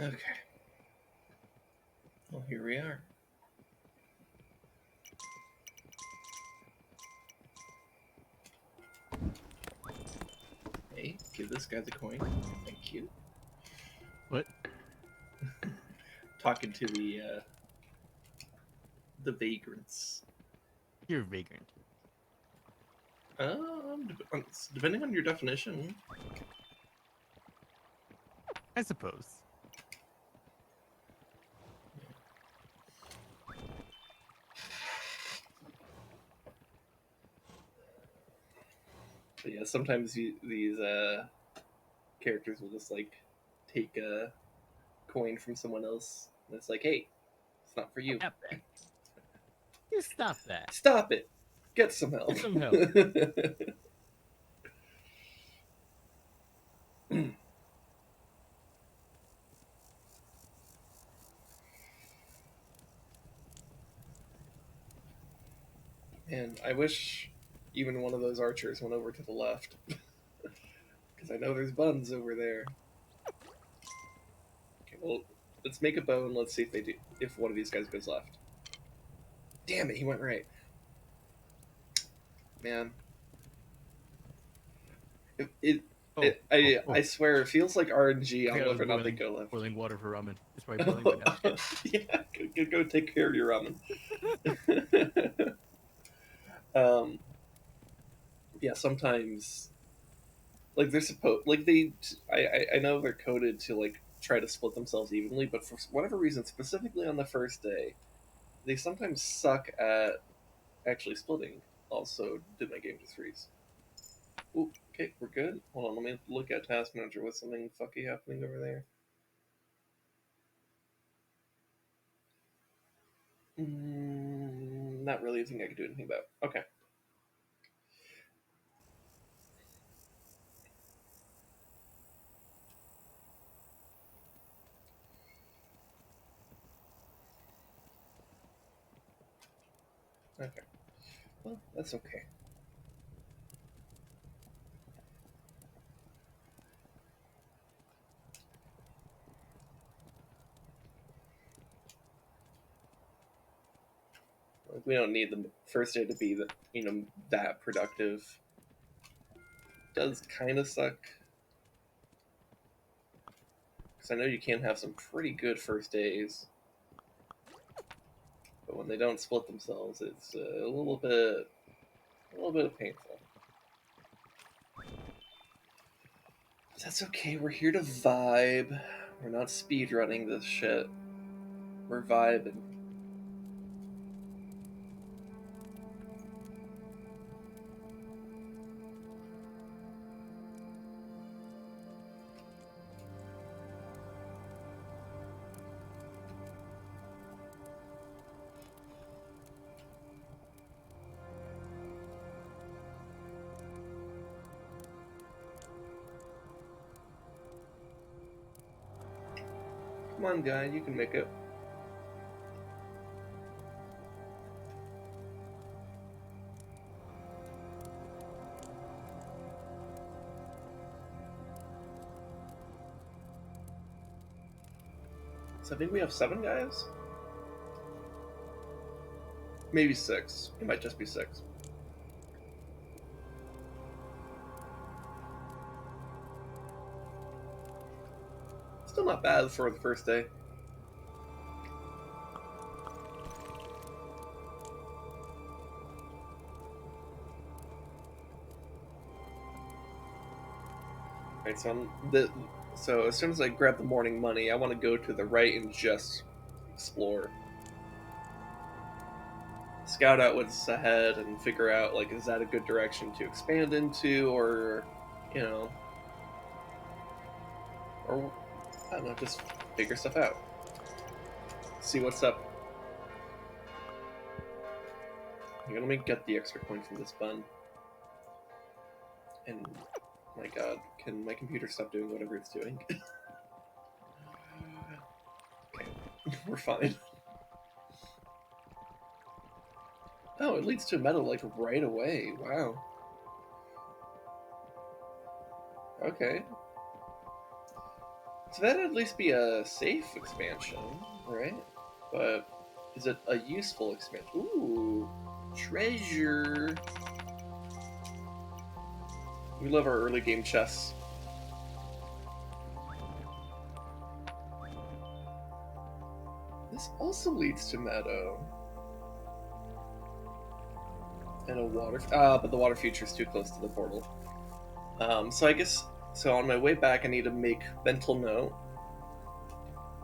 Okay. Well, here we are. Hey, give this guy the coin. Thank you. What? Talking to the vagrants. You're a vagrant. Depending on your definition. I suppose. But yeah, sometimes these characters will just like take a coin from someone else, and it's like, hey, it's not for you. Stop that. You stop that. Stop it. Get some help. Get some help. And I wish even one of those archers went over to the left. Because I know there's buns over there. Okay, well, let's make a bow and let's see if one of these guys goes left. Damn it, he went right. Man. I swear, it feels like RNG on whether or not they go left. Boiling water for ramen. It's probably boiling right now. Yeah, go take care of your ramen. Yeah, sometimes, like they're supposed, like I know they're coded to like try to split themselves evenly, but for whatever reason, specifically on the first day, they sometimes suck at actually splitting. Also, did my game just freeze? Ooh, okay, we're good. Hold on, let me look at Task Manager with something fucky happening over there. Not really a thing I could do anything about. Okay. Okay. Well, that's okay. Like, we don't need the first day to be that productive. Does kind of suck because I know you can have some pretty good first days, but when they don't split themselves, it's a little bit painful. But that's okay. We're here to vibe. We're not speed running this shit. We're vibing. Come on, guy, you can make it. So I think we have 7 guys? Maybe 6. It might just be 6. Still not bad for the first day. Right, so as soon as I grab the morning money, I want to go to the right and just explore. Scout out what's ahead and figure out, like, is that a good direction to expand into, or, you know, or, I don't know, just figure stuff out. See what's up. Here, let me get the extra coin from this bun. And, my god, can my computer stop doing whatever it's doing? Okay, we're fine. Oh, it leads to a meadow, like, right away. Wow. Okay. So that'd at least be a safe expansion, right? But is it a useful expansion? Ooh, treasure. We love our early game chests. This also leads to meadow. And a water. But the water feature is too close to the portal. So I guess. So on my way back, I need to make mental note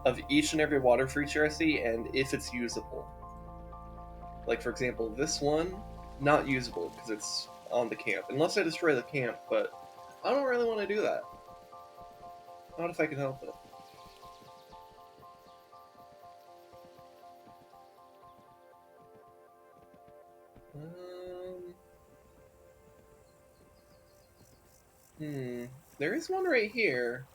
of each and every water feature I see and if it's usable. Like, for example, this one, not usable because it's on the camp. Unless I destroy the camp, but I don't really want to do that. Not if I can help it. Um, there is one right here.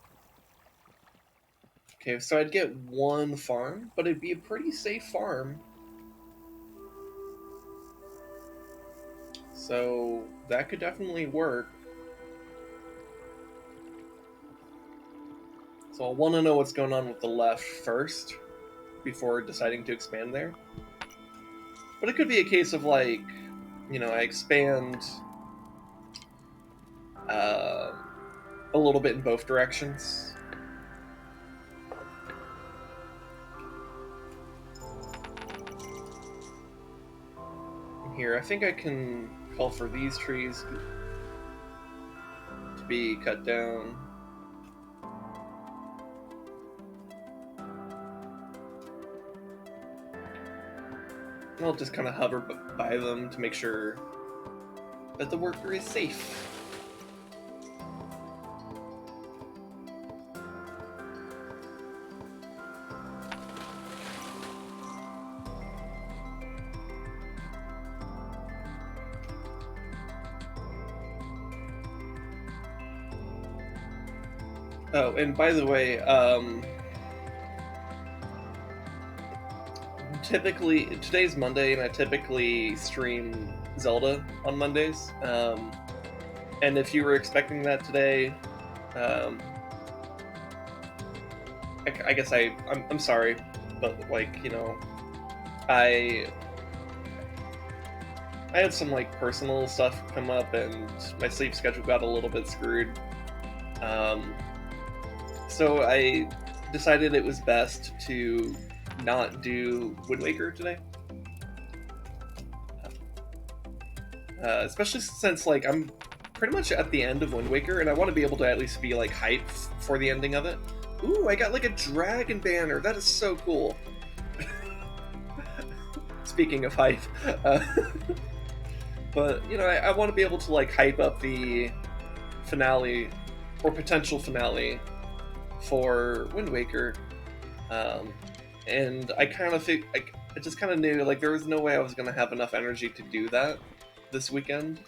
Okay, so I'd get one farm, but it'd be a pretty safe farm. So that could definitely work. So I'll want to know what's going on with the left first before deciding to expand there. But it could be a case of like, I expand uh, a little bit in both directions. Here, I think I can call for these trees to be cut down. And I'll just kind of hover by them to make sure that the worker is safe. Oh, and by the way, typically today's Monday, and I typically stream Zelda on Mondays. And if you were expecting that today, um, I guess I'm sorry, but I I had some personal stuff come up, and my sleep schedule got a little bit screwed. Um, so I decided it was best to not do Wind Waker today. Especially since I'm pretty much at the end of Wind Waker, and I want to be able to at least be hyped for the ending of it. Ooh, I got a dragon banner. That is so cool. Speaking of hype, but I want to be able to hype up the finale or potential finale for Wind Waker, and I kind of I just kind of knew there was no way I was going to have enough energy to do that this weekend.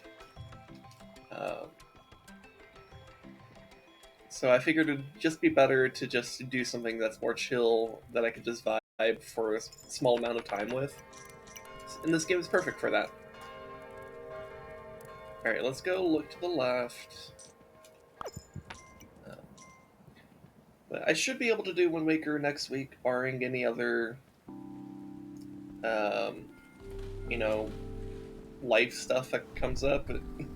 So I figured it'd just be better to just do something that's more chill that I could just vibe for a small amount of time with. And this game is perfect for that. Alright, let's go look to the left. But I should be able to do Wind Waker next week, barring any other, you know, life stuff that comes up and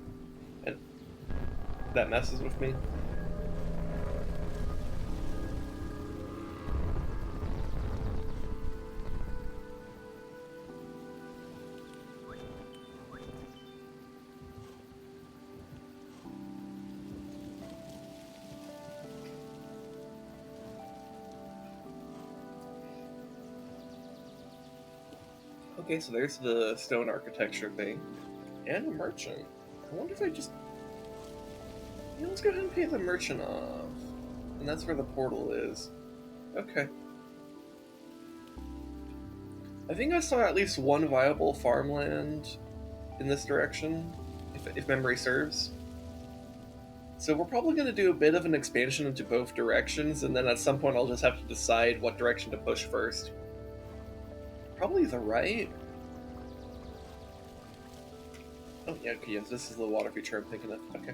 that messes with me. Okay, so there's the stone architecture thing. And a merchant. I wonder if I just... let's go ahead and pay the merchant off. And that's where the portal is. Okay. I think I saw at least one viable farmland in this direction, if memory serves. So we're probably going to do a bit of an expansion into both directions, and then at some point I'll just have to decide what direction to push first. Probably the right. Oh, yeah, okay, yes, this is the water feature I'm thinking of. Okay.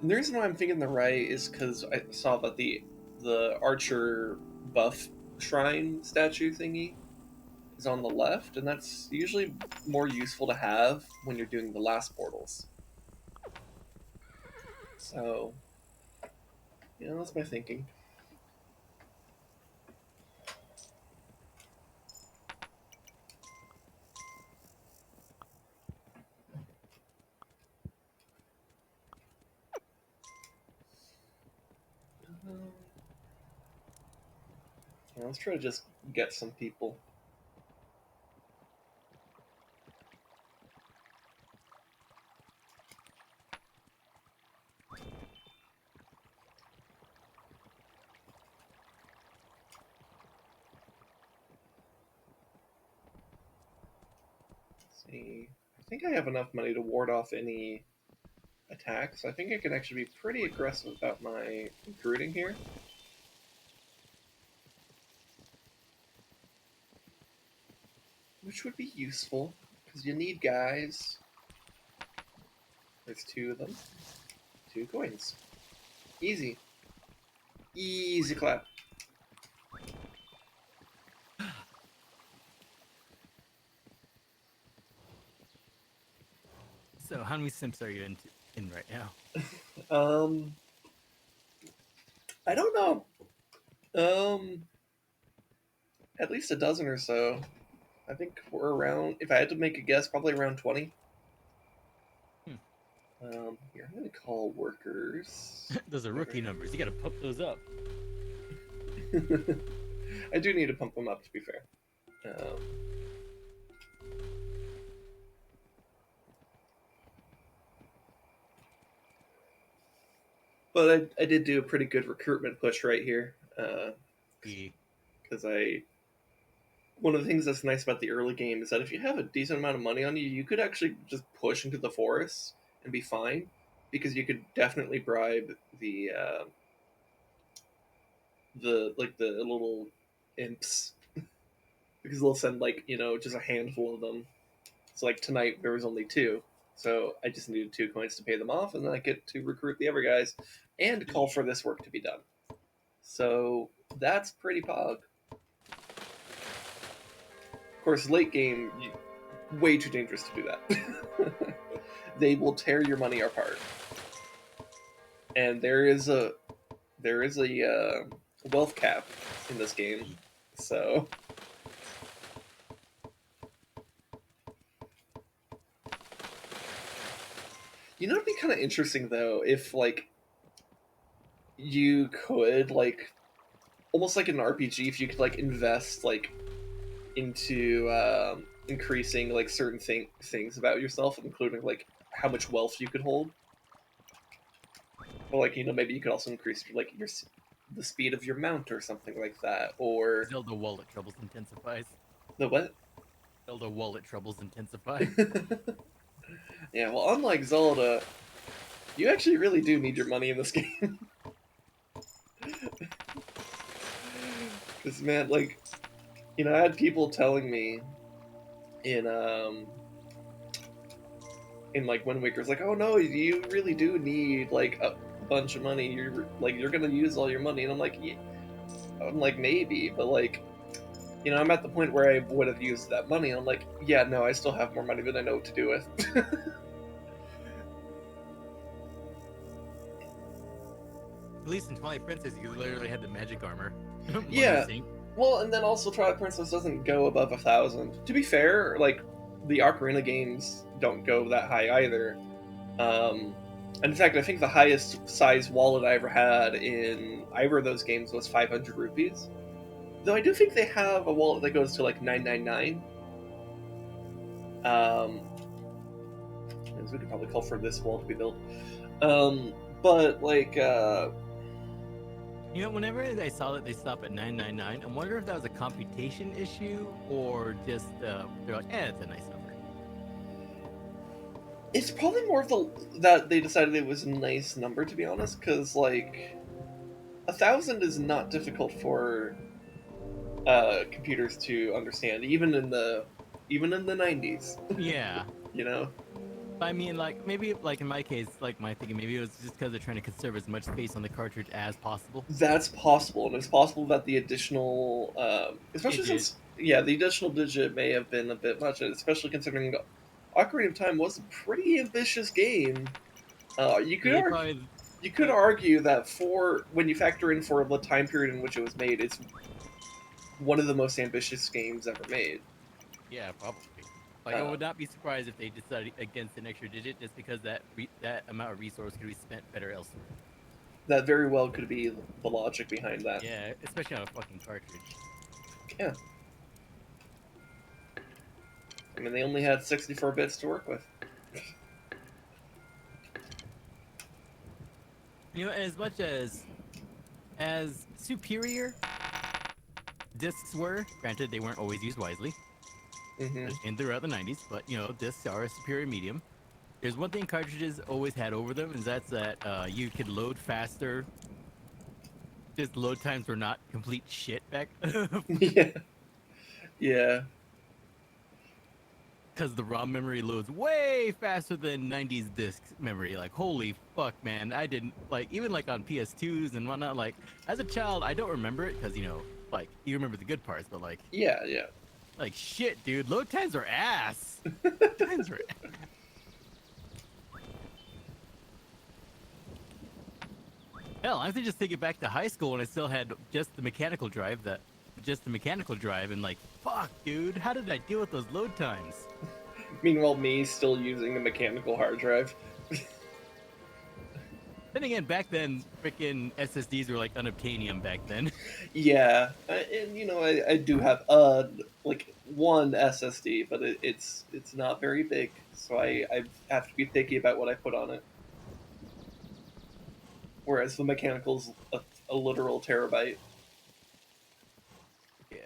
And the reason why I'm thinking the right is because I saw that the the archer buff shrine statue thingy is on the left, and that's usually more useful to have when you're doing the last portals. So, that's my thinking. Let's try to just get some people. Let's see. I think I have enough money to ward off any attacks. I think I can actually be pretty aggressive about my recruiting here. Which would be useful, because you need guys. There's 2 of them. 2 coins. Easy. Easy clap. So, how many simps are you in right now? I don't know. At least a dozen or so. I think we're around, if I had to make a guess, probably around 20. Here, I'm going to call workers. Those are rookie numbers. You gotta pump those up. I do need to pump them up, to be fair. But I did do a pretty good recruitment push right here. Because one of the things that's nice about the early game is that if you have a decent amount of money on you, you could actually just push into the forest and be fine, because you could definitely bribe the little imps, because they'll send just a handful of them. So like tonight there was only 2, so I just needed 2 coins to pay them off, and then I get to recruit the other guys and call for this work to be done. So that's pretty pog. Of course, late game, way too dangerous to do that. They will tear your money apart, and there is a wealth cap in this game, so. It'd be kind of interesting though if you could almost like an RPG, if you could invest into increasing certain things about yourself, including how much wealth you could hold, or maybe you could also increase the speed of your mount or something like that, or Zelda wallet troubles intensifies. the what? Zelda wallet troubles intensify. Yeah, well, unlike Zelda, you actually really do need your money in this game. Because man, I had people telling me in Wind Waker's oh no, you really do need a bunch of money. You're gonna use all your money, and I'm like, yeah. I'm like, maybe, but I'm at the point where I would have used that money. I'm like, yeah, no, I still have more money than I know what to do with. At least in Twilight Princess, you literally had the magic armor. Yeah. Well, and then also Twilight Princess doesn't go above 1,000. To be fair, the Ocarina games don't go that high either. In fact, I think the highest size wallet I ever had in either of those games was 500 rupees. Though I do think they have a wallet that goes to 999. So we could probably call for this wall to be built. But whenever I saw that they stop at 999, I wonder if that was a computation issue or just they're like, it's a nice number. It's probably more of that they decided it was a nice number, to be honest, because 1,000 is not difficult for computers to understand, even in the 90s. Yeah. I mean, like maybe like in my case, like my thinking, maybe it was just because they're trying to conserve as much space on the cartridge as possible. That's possible, and it's possible that the additional, especially Digit. since yeah, the additional digit may have been a bit much, especially considering Ocarina of Time was a pretty ambitious game. So they probably. You could argue that for when you factor in for the time period in which it was made, it's one of the most ambitious games ever made. Yeah, probably. Like, I Uh, would not be surprised if they decided against an extra digit just because that amount of resource could be spent better elsewhere. that very well could be the logic behind that. Yeah, especially on a fucking cartridge. Yeah, I mean they only had 64 bits to work with. You know, as superior discs were, granted they weren't always used wisely, Hmm. and throughout the '90s, but you know, discs are a superior medium. There's one thing cartridges always had over them, is that you could load faster. Just load times were not complete shit back Yeah, yeah. because the ROM memory loads way faster than '90s disc memory. Like, holy fuck, man! I didn't like even like on PS2s and whatnot. Like, as a child, I don't remember it because you know, like you remember the good parts, but Yeah, yeah. like shit, dude, load times are ass. Times are hell. I have to just take it back to high school when I still had just the mechanical drive, and like, fuck, dude, how did I deal with those load times? Meanwhile, me still using the mechanical hard drive. Then again, back then, freaking SSDs were like unobtainium back then. Yeah, and I do have like one SSD, but it's not very big, so I have to be picky about what I put on it. Whereas the mechanical's a literal terabyte. Yeah.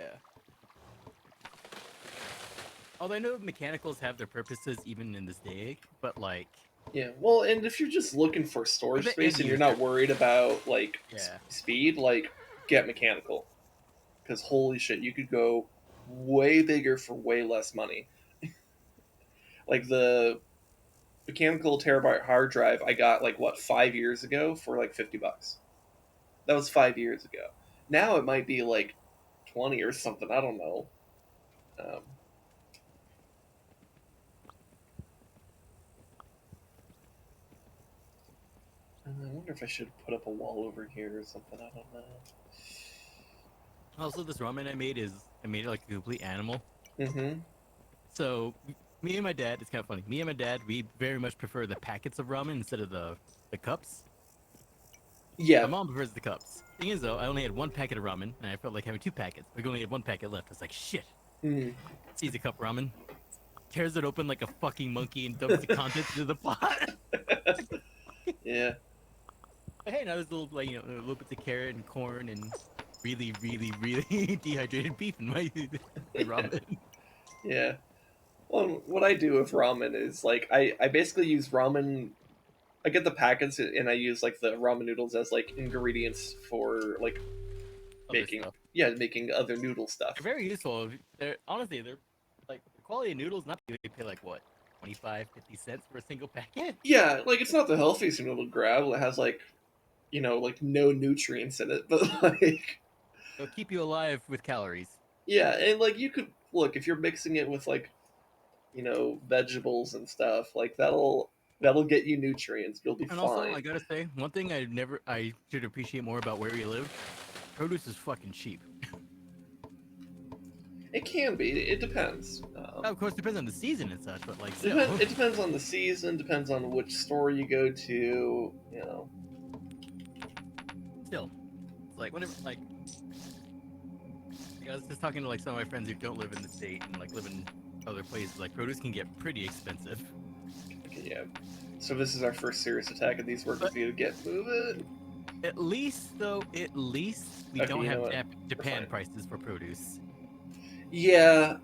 Although I know mechanicals have their purposes even in this day, but like Yeah, well, and if you're just looking for for storage the end space and you're user, not worried about like yeah. speed, like get mechanical, because holy shit, you could go way bigger for way less money. Like the mechanical terabyte hard drive I got like what 5 years ago for like $50. That was 5 years ago. Now it might be like 20 or something. I don't know. Um, I wonder if I should put up a wall over here or something. I don't know. Also, this ramen I made it like a complete animal. Mm-hmm. So me and my dad, it's kind of funny. Me and my dad, we very much prefer the packets of ramen instead of the cups. My Yeah. mom prefers the cups. Thing is, though, I only had one packet of ramen, and I felt like having two packets. We only had one packet left. I was like, shit. Mm. Sees a cup ramen, tears it open like a fucking monkey, and dumps the contents into the pot. Yeah. Hey, now there's a little, like, you know, little bits of carrot and corn and really, really, really dehydrated beef in my ramen. Yeah. Well, what I do with ramen is like I basically use ramen. I get the packets and I use like the ramen noodles as like ingredients for like Other making stuff. making other noodle They're stuff. very useful. They're honestly, they're like the quality of noodles. Not they pay like what, 25, 50 cents for a single packet. Yeah, like it's not the healthiest noodle to grab. It has like like no nutrients in it, but like They'll keep you alive with calories. yeah, and like you could look if you're mixing it with like vegetables and stuff like that'll get you nutrients. You'll be And also, fine. I gotta say, one thing I should appreciate more about where we live. Produce is fucking cheap. It can be. It depends. Of course, depends on the season and such, but like It still, depends. It depends on the season. Depends on which store you go to. still, it's like whenever I was just talking to like some of my friends who don't live in the state and like live in other places. Like produce can get pretty expensive. Okay, yeah. So this is our first serious attack of these workers. But Need to get moving. at least we Okay, don't you know have what? We're Japan fine. prices for produce. Yeah,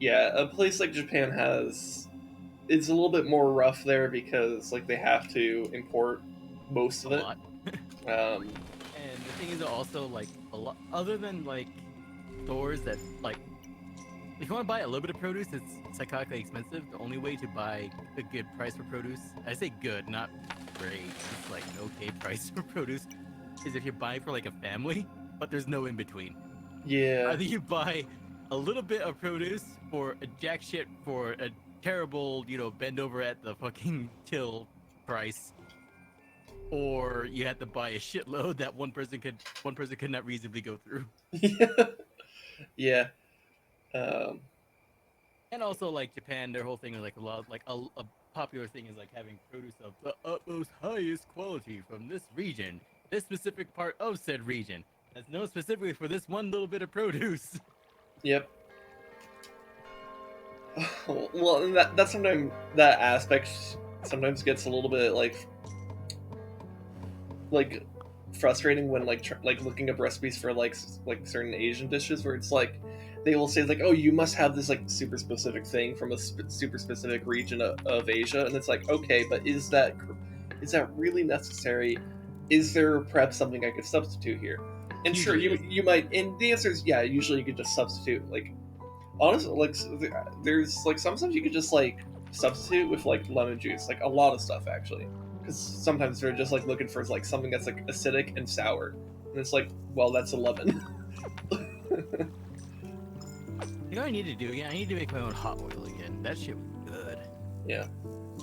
yeah. A place like Japan has it's a little bit more rough there because like they have to import most A of it. lot. Um, And the thing is also like a lot other than like stores that like if you want to buy a little bit of produce, it's psychotically expensive. The only way to buy a good price for produce, I say good, not great, it's like an okay price for produce, is if you're buying for like a family, but there's no in between. Yeah. Either you buy a little bit of produce for a jack shit for a terrible, bend over at the fucking till price, or you have to buy a shitload that one person could not reasonably go through. Yeah. Um, And also, like Japan, their whole thing is like a lot, like a popular thing is like having produce of the utmost highest quality from this region, this specific part of said region. That's known specifically for this one little bit of produce. yep. Well, and that sometimes that aspect sometimes gets a little bit like frustrating when like looking up recipes for like certain Asian dishes where it's like they will say like, oh, you must have this like super specific thing from a super specific region of Asia, and it's like, okay, but is that really necessary? Is there perhaps something I could substitute here? And sure, Usually you is. you might, and the answer is yeah. Usually, you could just substitute like honestly like there's like sometimes you could just like substitute with like lemon juice, like a lot of stuff actually, because sometimes they're just like looking for like something that's like acidic and sour, and it's like, well, that's a lemon. You know what I need to do again? I need to make my own hot oil again. That shit was good. Yeah.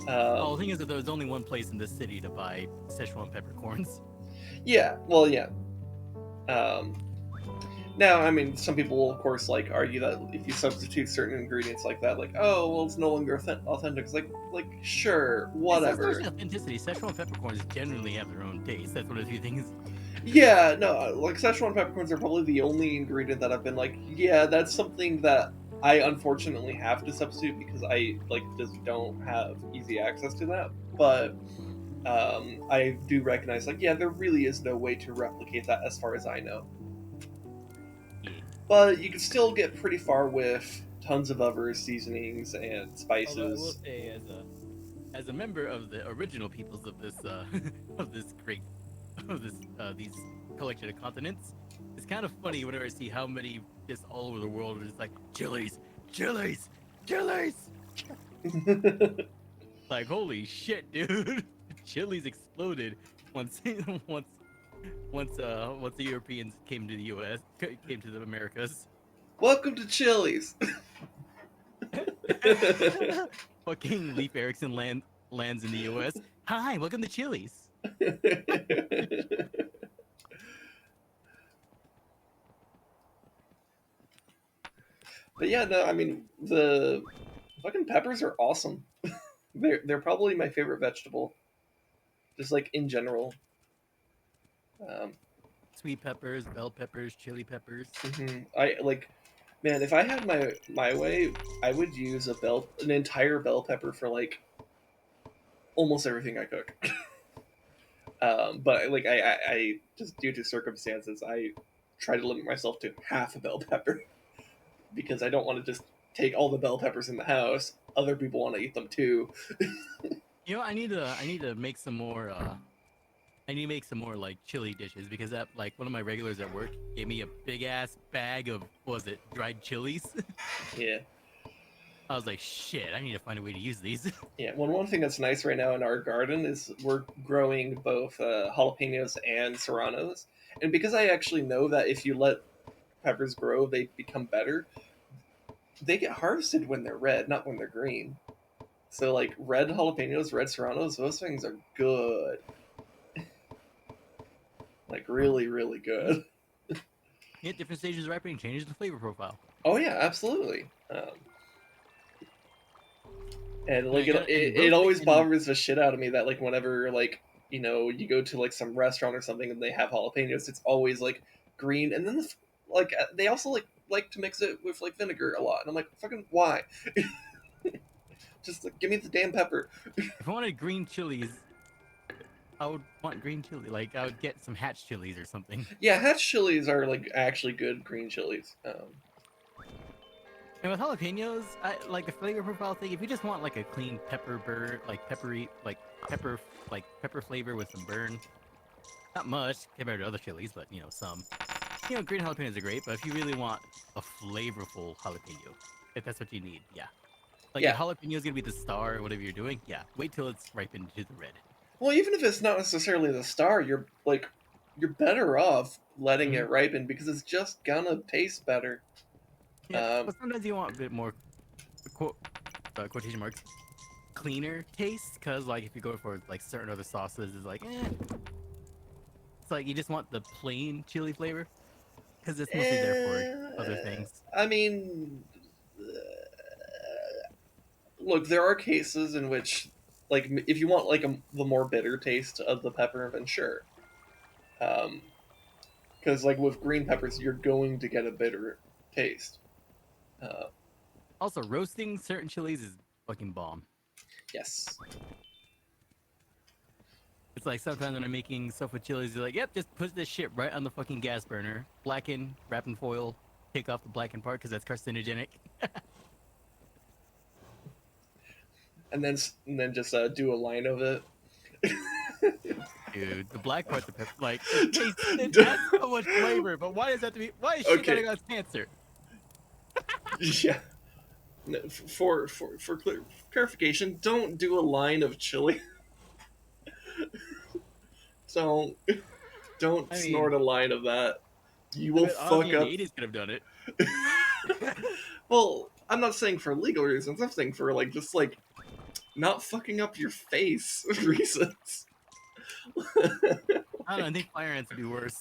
Oh, the thing is that there's only one place in this city to buy Szechuan peppercorns. Yeah, well, yeah. um Now, I mean, some people will, of course, like argue that if you substitute certain ingredients like that, like, oh, well, it's no longer authentic. It's like, sure, It's not whatever. actually authenticity. Szechuan peppercorns generally have their own taste. That's one of the few things. Yeah, no, like Szechuan peppercorns are probably the only ingredient that I've been like, yeah, that's something that I unfortunately have to substitute because I like just don't have easy access to that. But I do recognize, like, yeah, there really is no way to replicate that as far as I know. Yeah. But you can still get pretty far with tons of other seasonings and Although I will spices. say, as a member of the original peoples of this of this great of this these collection of continents, it's kind of funny whenever I see how many just all over the world are just like chilies, chilies, chilies. Like holy shit, dude! Chilies exploded once once once the Europeans came to the U.S. came to the Americas. Welcome to Chili's. Fucking Leif Erikson lands in the U.S. Hi, welcome to Chili's. But yeah, no, I mean the fucking peppers are awesome. They're probably my favorite vegetable, just like in general. Um, Sweet peppers, bell peppers, chili peppers. I like, man, if I had my way, I would use an entire bell pepper for like almost everything I cook. But like I just due to circumstances, I try to limit myself to half a bell pepper because I don't want to just take all the bell peppers in the house. Other people want to eat them too. You know, I need to make some more. I need to make some more like chili dishes because that like one of my regulars at work gave me a big ass bag of what was it dried chilies. Yeah, I was like, shit, I need to find a way to use these. yeah. One thing that's nice right now in our garden is we're growing both jalapenos and serranos, and because I actually know that if you let peppers grow, they become better. They get harvested when they're red, not when they're green. So like red jalapenos, red serranos, those things are good. Like really, really Mhm. good. At different stages of ripening changes the flavor profile. Oh yeah, absolutely. And And like I got and it roasting always and bothers the shit out of me that like whenever like you go to like some restaurant or something and they have jalapenos, it's always like green, and then like they also like to mix it with like vinegar a lot, and I'm like, fucking why? Just like, give me the damn pepper. if I wanted green chilies, I would want green chili. Like I would get some hatch chilies or something. Yeah, hatch chilies are like actually good green chilies. And with jalapenos, I like the flavor profile thing. If you just want like a clean pepper burn, like peppery, like pepper flavor with some burn, not much compared to other chilies, but some. Green jalapenos are great, but if you really want a flavorful jalapeno, if that's what you need. Yeah. Like if Yeah. jalapeno is gonna be the star or whatever you're doing, yeah. Wait till it's ripened to the red. Well, even if it's not necessarily the star, you're better off letting Hmm. it ripen because it's just gonna taste better. Yeah, Um, but sometimes you want a bit more quote quotation marks cleaner taste because like if you go for like certain other sauces, it's like it's like you just want the plain chili flavor because it's mostly there for other eh, things. I mean, look, there are cases in which, like, if you want the more bitter taste of the pepper, then sure. Because like with green peppers, you're going to get a bitter taste. Uh, Also, roasting certain chilies is fucking bomb. yes. It's like sometimes when I'm making stuff with chilies, you're like, yep, just put this shit right on the fucking gas burner, blacken, wrap in foil, take off the blackened part because that's carcinogenic. And then just do a line of it. Dude, the black part, the pepper, like it adds so much flavor. But why does that have to be? Why is shit gotta Okay. go cancer? Yeah. No, for clarification, don't do a line of chili. Don't don't I snort mean, a line of that. You I will bet Ozzy fuck in the up. '80s could have done it. Well, I'm not saying for legal reasons. I'm saying for like just like not fucking up your face reasons. I don't know. I think fire ants would be worse.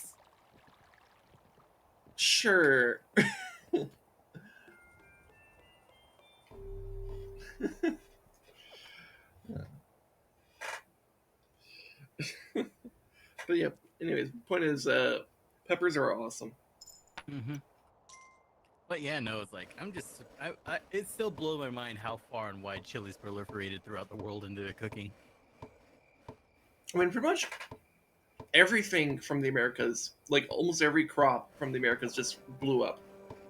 Sure. But yeah. Anyways, point is, peppers are awesome. Hmm. But yeah, no, it's like I'm just, it still blows my mind how far and wide chilies proliferated throughout the world into cooking. I mean, pretty much everything from the Americas, like almost every crop from the Americas, just blew up.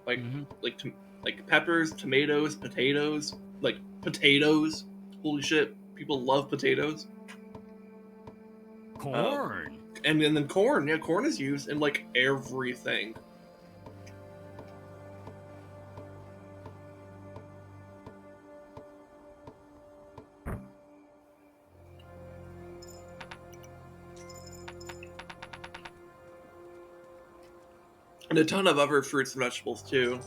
Like, Hmm. like, like peppers, tomatoes, potatoes, like potatoes. Holy shit, people love potatoes. Um, Corn. and then corn. Yeah, corn is used in like everything. And a ton of other fruits and vegetables too.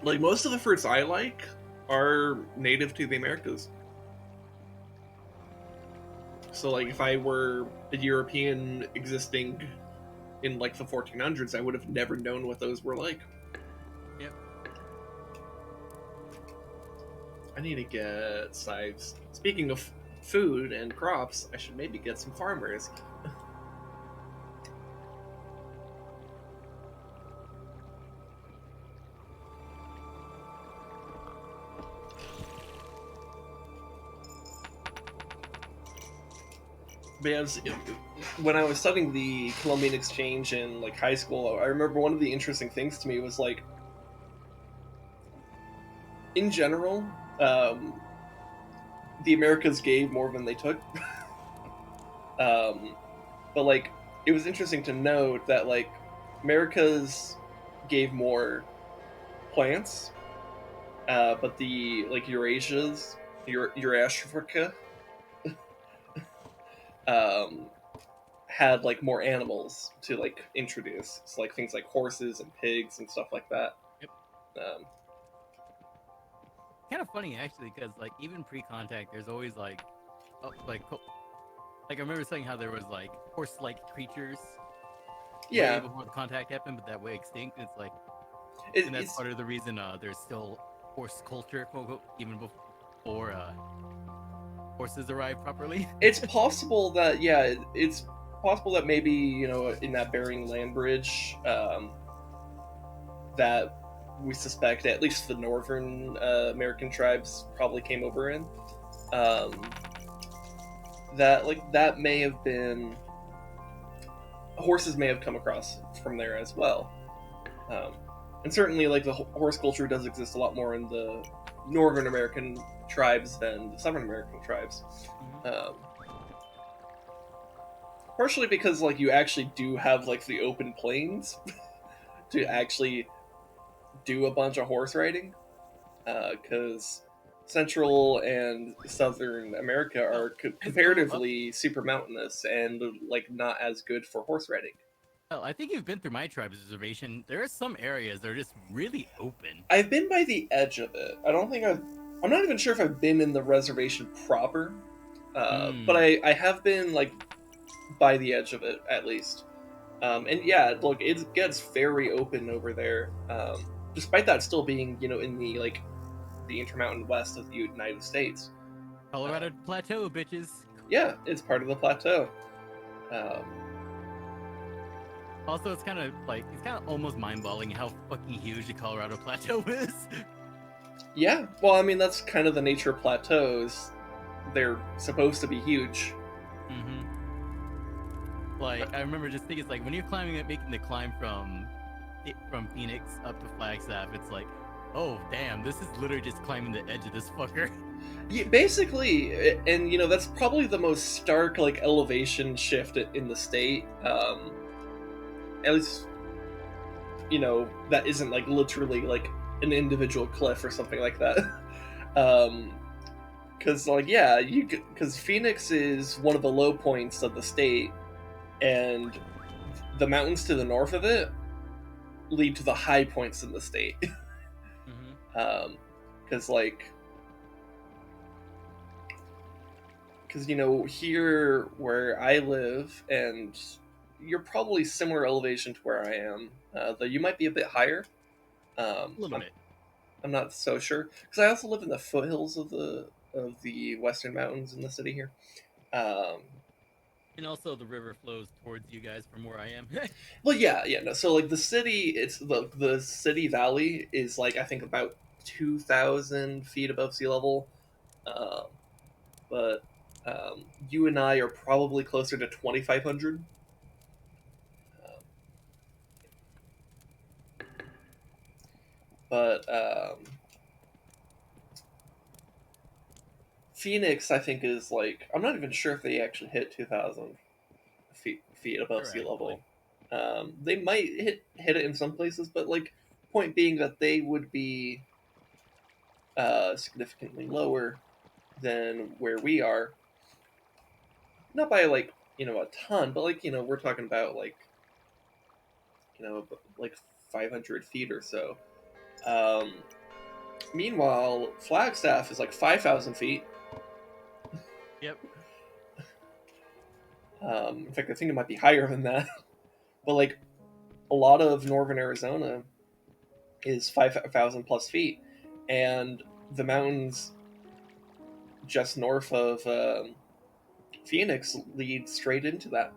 Like most of the fruits I like are native to the Americas. So like if I were a European existing in like the 1400s, I would have never known what those were like. Yep. I need to get sives. Speaking of food and crops, I should maybe get some farmers. Because when I was studying the Colombian exchange in like high school, I remember one of the interesting things to me was like, in general, um, the Americas gave more than they took. um, but like, it was interesting to note that like Americas gave more plants, but the like Eurasia's, um, had like more animals to like introduce. It's like things like horses and pigs and stuff like that. Yep. Um, Kind of funny actually, because like even pre-contact, there's always like, like I remember saying how there was like horse-like creatures way yeah, before the contact happened, but that way extinct. It's like, and that's it's part of the reason there's still horse culture, quote unquote, even before horses arrived properly. it's possible that yeah, it's possible that maybe in that Bering Land Bridge, that we suspect at least the northern American tribes probably came over in. Um, that like that may have been horses may have come across from there as well. Um, and certainly, like the horse culture does exist a lot more in the Northern American tribes than the Southern American tribes. Hmm. Um, partially because like you actually do have like the open plains to actually do a bunch of horse riding, because Central and Southern America Oh, are just go up. comparatively super mountainous and like not as good for horse riding. Oh, I think you've been through my tribe's reservation. There are some areas that are just really open. I've been by the edge of it. I don't think I've. I'm not even sure if I've been in the reservation proper, but Hmm. I have been like by the edge of it at least. And yeah, look, it gets very open over there. Despite that still being, in the the Intermountain West of the United States. Colorado Um, Plateau, bitches. yeah, it's part of the plateau. Um, Also, it's kind of almost mind-boggling how fucking huge the Colorado Plateau is. yeah, well, I mean that's kind of the nature of plateaus. They're supposed to be huge. Mm-hmm. Like I remember just thinking, it's like when you're climbing it, making the climb from Phoenix up to Flagstaff, it's like, oh damn, this is literally just climbing the edge of this fucker. Yeah, basically, and that's probably the most stark like elevation shift in the state. At least that isn't like literally like an individual cliff or something like that. um, because like yeah, because Phoenix is one of the low points of the state, and the mountains to the north of it lead to the high points in the state. Mm-hmm. Because like because here where I live, and you're probably similar elevation to where I am, though you might be a bit higher. A little I'm bit. not so sure because I also live in the foothills of the Western Mountains in the city here. Um, And also the river flows towards you guys from where I am. well, yeah, yeah, no. So like the city, it's the city valley is like I think about 2,000 feet above sea level, um, but you and I are probably closer to 2,500. Um, but Phoenix, I think, is like I'm not even sure if they actually hit 2,000 feet above sea Theoretically. level. They might hit it in some places, but like point being that they would be significantly lower than where we are, not by like a ton, but like we're talking about like like 500 feet or so. Um, Meanwhile, Flagstaff is like 5,000 feet. Yep. In fact, I think it might be higher than that. But like a lot of northern Arizona is 5,000 plus feet, and the mountains just north of Phoenix lead straight into that.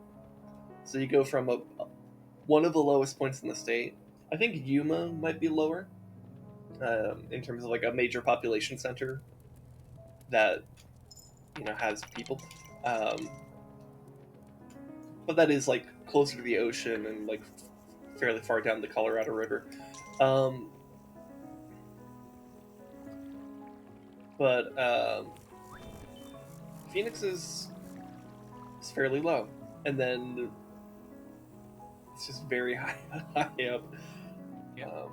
So you go from one of the lowest points in the state. I think Yuma might be lower in terms of like a major population center that has people, um, but that is like closer to the ocean and like fairly far down the Colorado River. Um, but Phoenix is fairly low, and then it's just very high up. Yep. Um,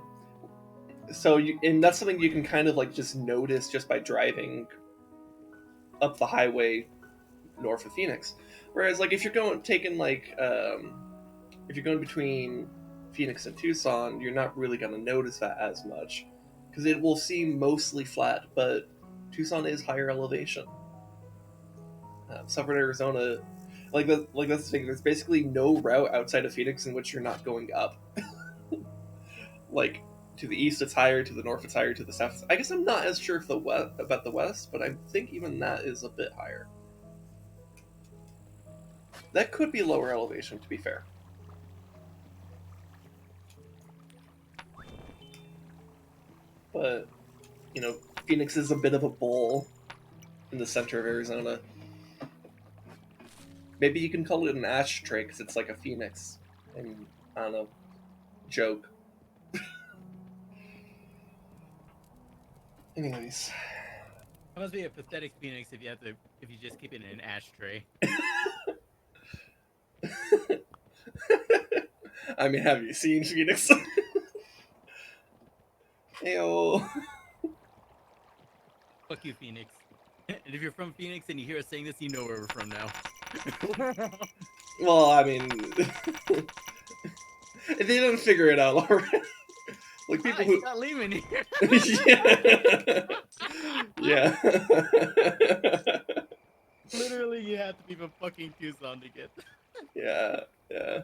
and that's something you can kind of like just notice just by driving up the highway north of Phoenix. Whereas like if you're going taking like if you're going between Phoenix and Tucson, you're not really going to notice that as much because it will seem mostly flat. But Tucson is higher elevation. Southern Arizona, like that's the thing. There's basically no route outside of Phoenix in which you're not going up. Like to the east, it's higher. To the north, it's higher. To the south, I guess I'm not as sure if the west about the west, but I think even that is a bit higher. That could be lower elevation, to be fair. But Phoenix is a bit of a bowl in the center of Arizona. Maybe you can call it an ashtray because it's like a phoenix. And I don't know, joke. Anyways, That must be a pathetic Phoenix if you just keep it in an ashtray. I mean, have you seen Phoenix? Ayo. Fuck you, Phoenix. And if you're from Phoenix and you hear us saying this, you know where we're from now. Well, I mean, they didn't figure it out already. Like people Hi, who, Scott Lehman here. yeah, yeah, Literally, you have to be from fucking Tucson to get. yeah, yeah,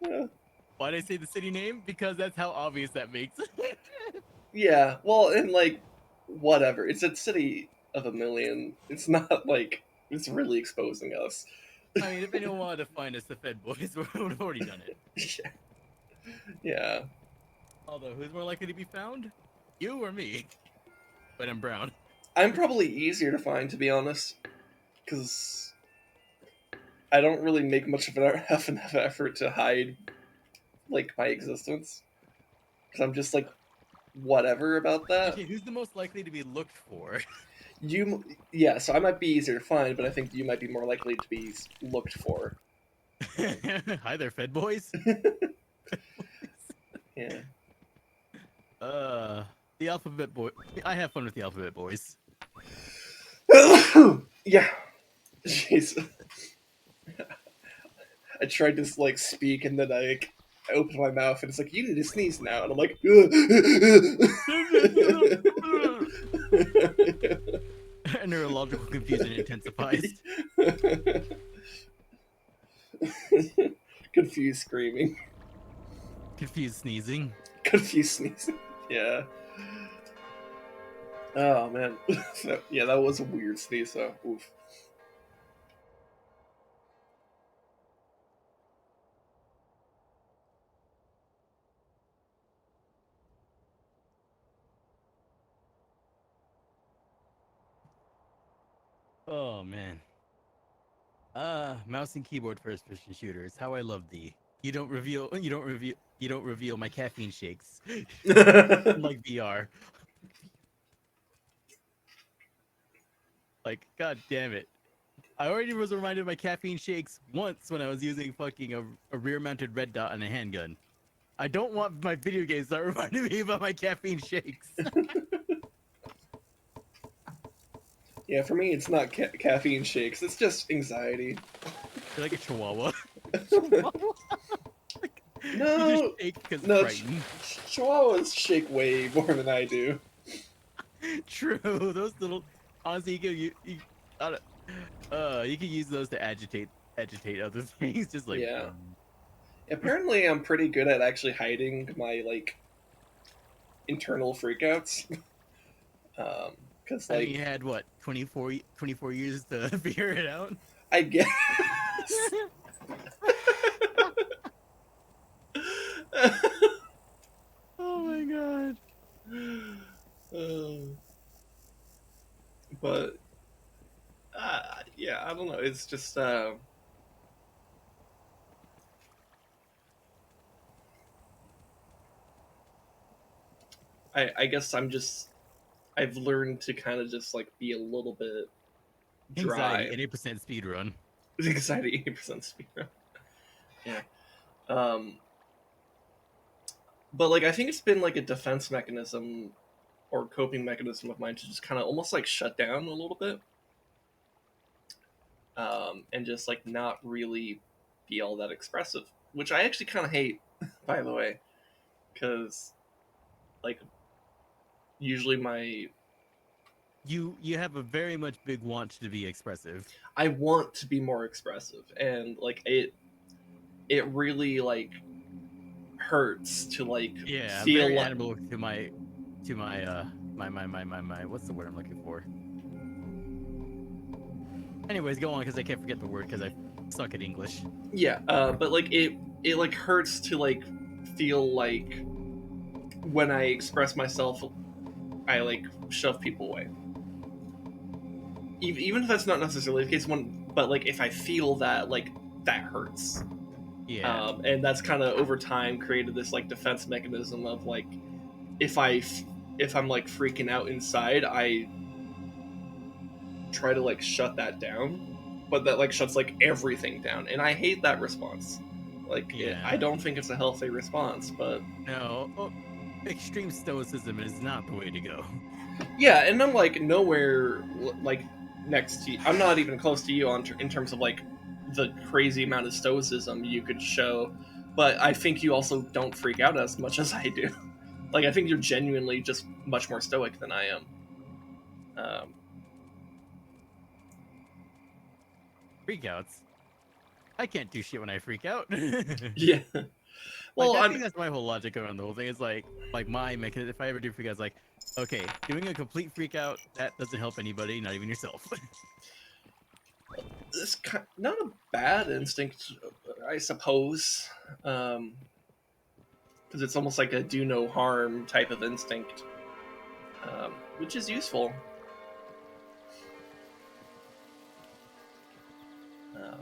yeah. Why did I say the city name? Because that's how obvious that makes. Yeah. Well, and like, whatever. It's a city of a million. It's not like it's really exposing us. I mean, if anyone wanted to find us, the Fed boys would have already done it. Yeah. Yeah. Although, who's more likely to be found? You or me? But I'm brown. I'm probably easier to find, to be honest, because I don't really make much of enough effort to hide like my existence. Because I'm just like whatever about that. Okay, who's the most likely to be looked for? You, yeah. So I might be easier to find, but I think you might be more likely to be looked for. Hi there, Fed boys. Yeah. The alphabet boy. I have fun with the alphabet boys. Yeah. Jeez. I tried to like speak and then I opened my mouth and it's like you need to sneeze now and I'm like Neurological confusion intensifies. confused screaming, Confused sneezing. confused sneezing. Yeah. Oh man. So, yeah, that was a weird sneeze. So oof. Oh man. Mouse and keyboard first person shooters. How I love thee. You don't reveal my caffeine shakes. Like VR. Like, god damn it. I already was reminded of my caffeine shakes once when I was using fucking a rear mounted red dot on a handgun. I don't want my video games that reminding me about my caffeine shakes. Yeah, for me it's not caffeine shakes. It's just anxiety. You're like a chihuahua. Chihuahua? You just No, shake because it's no, frightened. Chihuahuas shake way more than I do. True. Those little honestly you can use those to agitate other things. Just like Yeah. Apparently, I'm pretty good at actually hiding my like internal freakouts. Because I mean you like had what 24 years to figure it out. I guess. Oh my god. Um, but yeah, I don't know. It's just I guess I've learned to kind of just like be a little bit Anxiety, dry. an 8% speed run. Anxiety 80% speed run. Yeah. But like I think it's been like a defense mechanism or coping mechanism of mine to just kind of almost like shut down a little bit, and just like not really be all that expressive, which I actually kind of hate, by the way, because like usually my You have a very much big want to be expressive. I want to be more expressive, and like it really like hurts to like Yeah, I'm feel very like animal to my what's the word I'm looking for? Anyways, go on because I can't forget the word because I suck at English. yeah, but like it like hurts to like feel like when I express myself, I like shove people away. Even if that's not necessarily the case, but like if I feel that, like that hurts, Yeah. and that's kind of over time created this like defense mechanism of like if if I'm like freaking out inside, I try to like shut that down, but that like shuts like everything down, and I hate that response. Like, Yeah. I don't think it's a healthy response, but No. Oh, extreme stoicism is not the way to go. yeah, and I'm like nowhere like next to you. I'm not even close to you in terms of like the crazy amount of stoicism you could show, but I think you also don't freak out as much as I do. Like, I think you're genuinely just much more stoic than I am. Um, Freakouts. I can't do shit when I freak out. Like yeah. Well, I I'm think that's my whole logic around the whole thing. It's like my mechanism. If I ever do freak out, it's like, okay, doing a complete freak out that doesn't help anybody, not even yourself. it's not a bad instinct, I suppose, because it's almost like a do no harm type of instinct, which is useful. Um,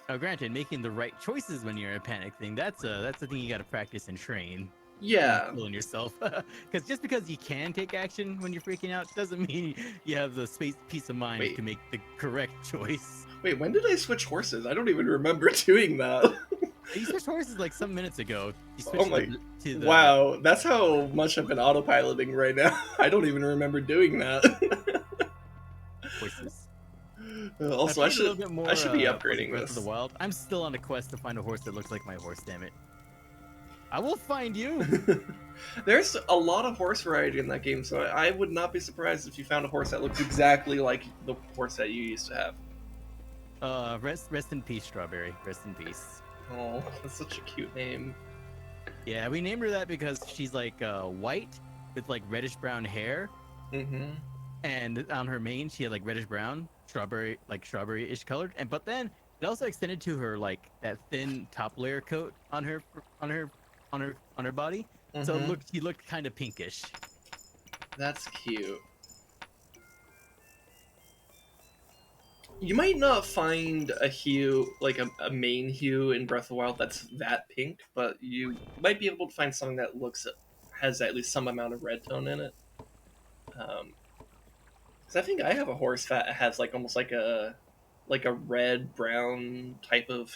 Now, granted, making the right choices when you're in a panic thing, that's a thing you got to practice and train. Not yeah. killing yourself, because just because you can take action when you're freaking out doesn't mean you have the peace of mind Wait. to make the correct choice. Wait. When did I switch horses? I don't even remember doing that. You switched horses like some minutes ago. You Oh switched my. to the Wow. That's how much I've been autopiloting right now. I don't even remember doing that. horses. I Also, played a little bit I more should be was it upgrading Breath of the this. Wild. I'm still on a quest to find a horse that looks like my horse. Damn it! I will find you. There's a lot of horse variety in that game, so I would not be surprised if you found a horse that looks exactly like the horse that you used to have. Rest in peace, Strawberry. Rest in peace. Oh, that's such a cute name. Yeah, we named her that because she's like white with like reddish brown hair, Mm-hmm. and on her mane she had like reddish brown, strawberry-ish colored, and but then it also extended to her like that thin top layer coat on her body, so Mm-hmm. she looked kind of pinkish. That's cute. You might not find a hue, like a main hue in Breath of the Wild that's that pink, but you might be able to find something that has at least some amount of red tone in it. Um, 'Cause I think I have a horse that has like almost like a red brown type of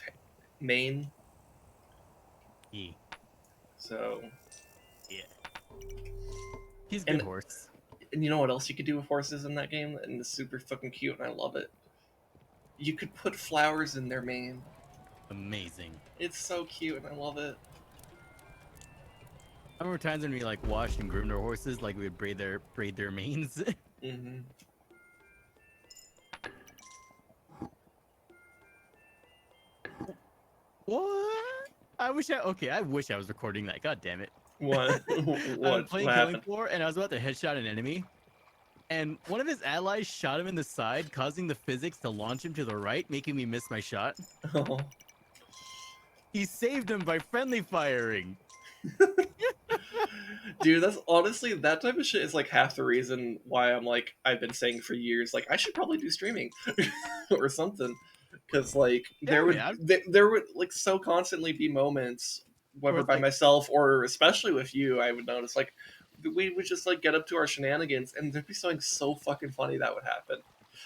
mane. Yeah, So, yeah, he's a good and horse. and you know what else you could do with horses in that game, and it's super fucking cute, and I love it. You could put flowers in their mane. Amazing. It's so cute, and I love it. I remember times when we like washed and groomed our horses, like we would braid their manes. Hmm. What? I wish I was recording that. God damn it. What? I was What playing Killing happened? Floor and I was about to headshot an enemy, and one of his allies shot him in the side, causing the physics to launch him to the right, making me miss my shot. Oh. He saved him by friendly firing. Dude, that's honestly that type of shit is like half the reason why I've been saying for years like I should probably do streaming or something, because like Yeah, man. there would like so constantly be moments, Where whether it's by like, myself or especially with you, I would notice like we would just like get up to our shenanigans and there'd be something so fucking funny that would happen.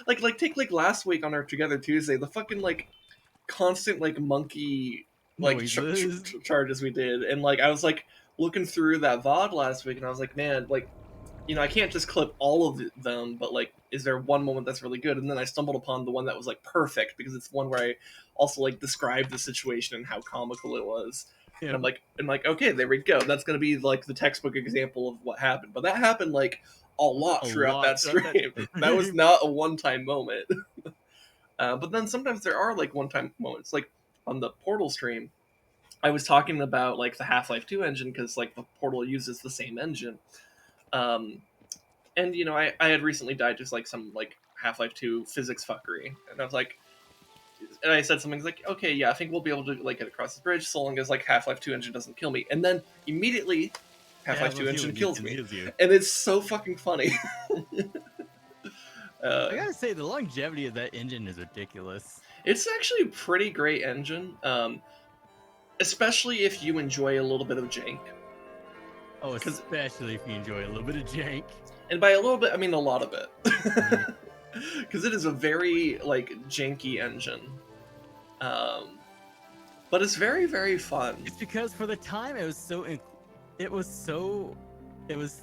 Like take like last week on our Together Tuesday, the fucking like constant like monkey like noises. charges we did, and like I was like looking through that VOD last week, and I was like, man, like, you know, I can't just clip all of them, but like, is there one moment that's really good? And then I stumbled upon the one that was like perfect because it's one where I also like described the situation and how comical it was. And Yeah, I'm like, okay, there we go. That's gonna be like the textbook example of what happened. But that happened like a lot a throughout that lot throughout that stream. That was stream. not a one-time moment. But then sometimes there are like one-time moments, like on the Portal stream. I was talking about like the Half-Life 2 engine because like the Portal uses the same engine. Um, and you know, I had recently died just like some like Half-Life 2 physics fuckery, and I was like, and I said something like, okay, yeah, I think we'll be able to like get across this bridge so long as like Half-Life 2 engine doesn't kill me. And then immediately Yeah, Half-Life 2 engine you kills can me, use you. and it's so fucking funny. I uh, gotta say, the longevity of that engine is ridiculous. it's actually a pretty great engine, especially if you enjoy a little bit of jank. Oh, Because especially if you enjoy a little bit of jank. And by a little bit, I mean a lot of it. Mhm. Because it is a very like janky engine. Um, but it's very, very fun. It's because for the time it was so, it was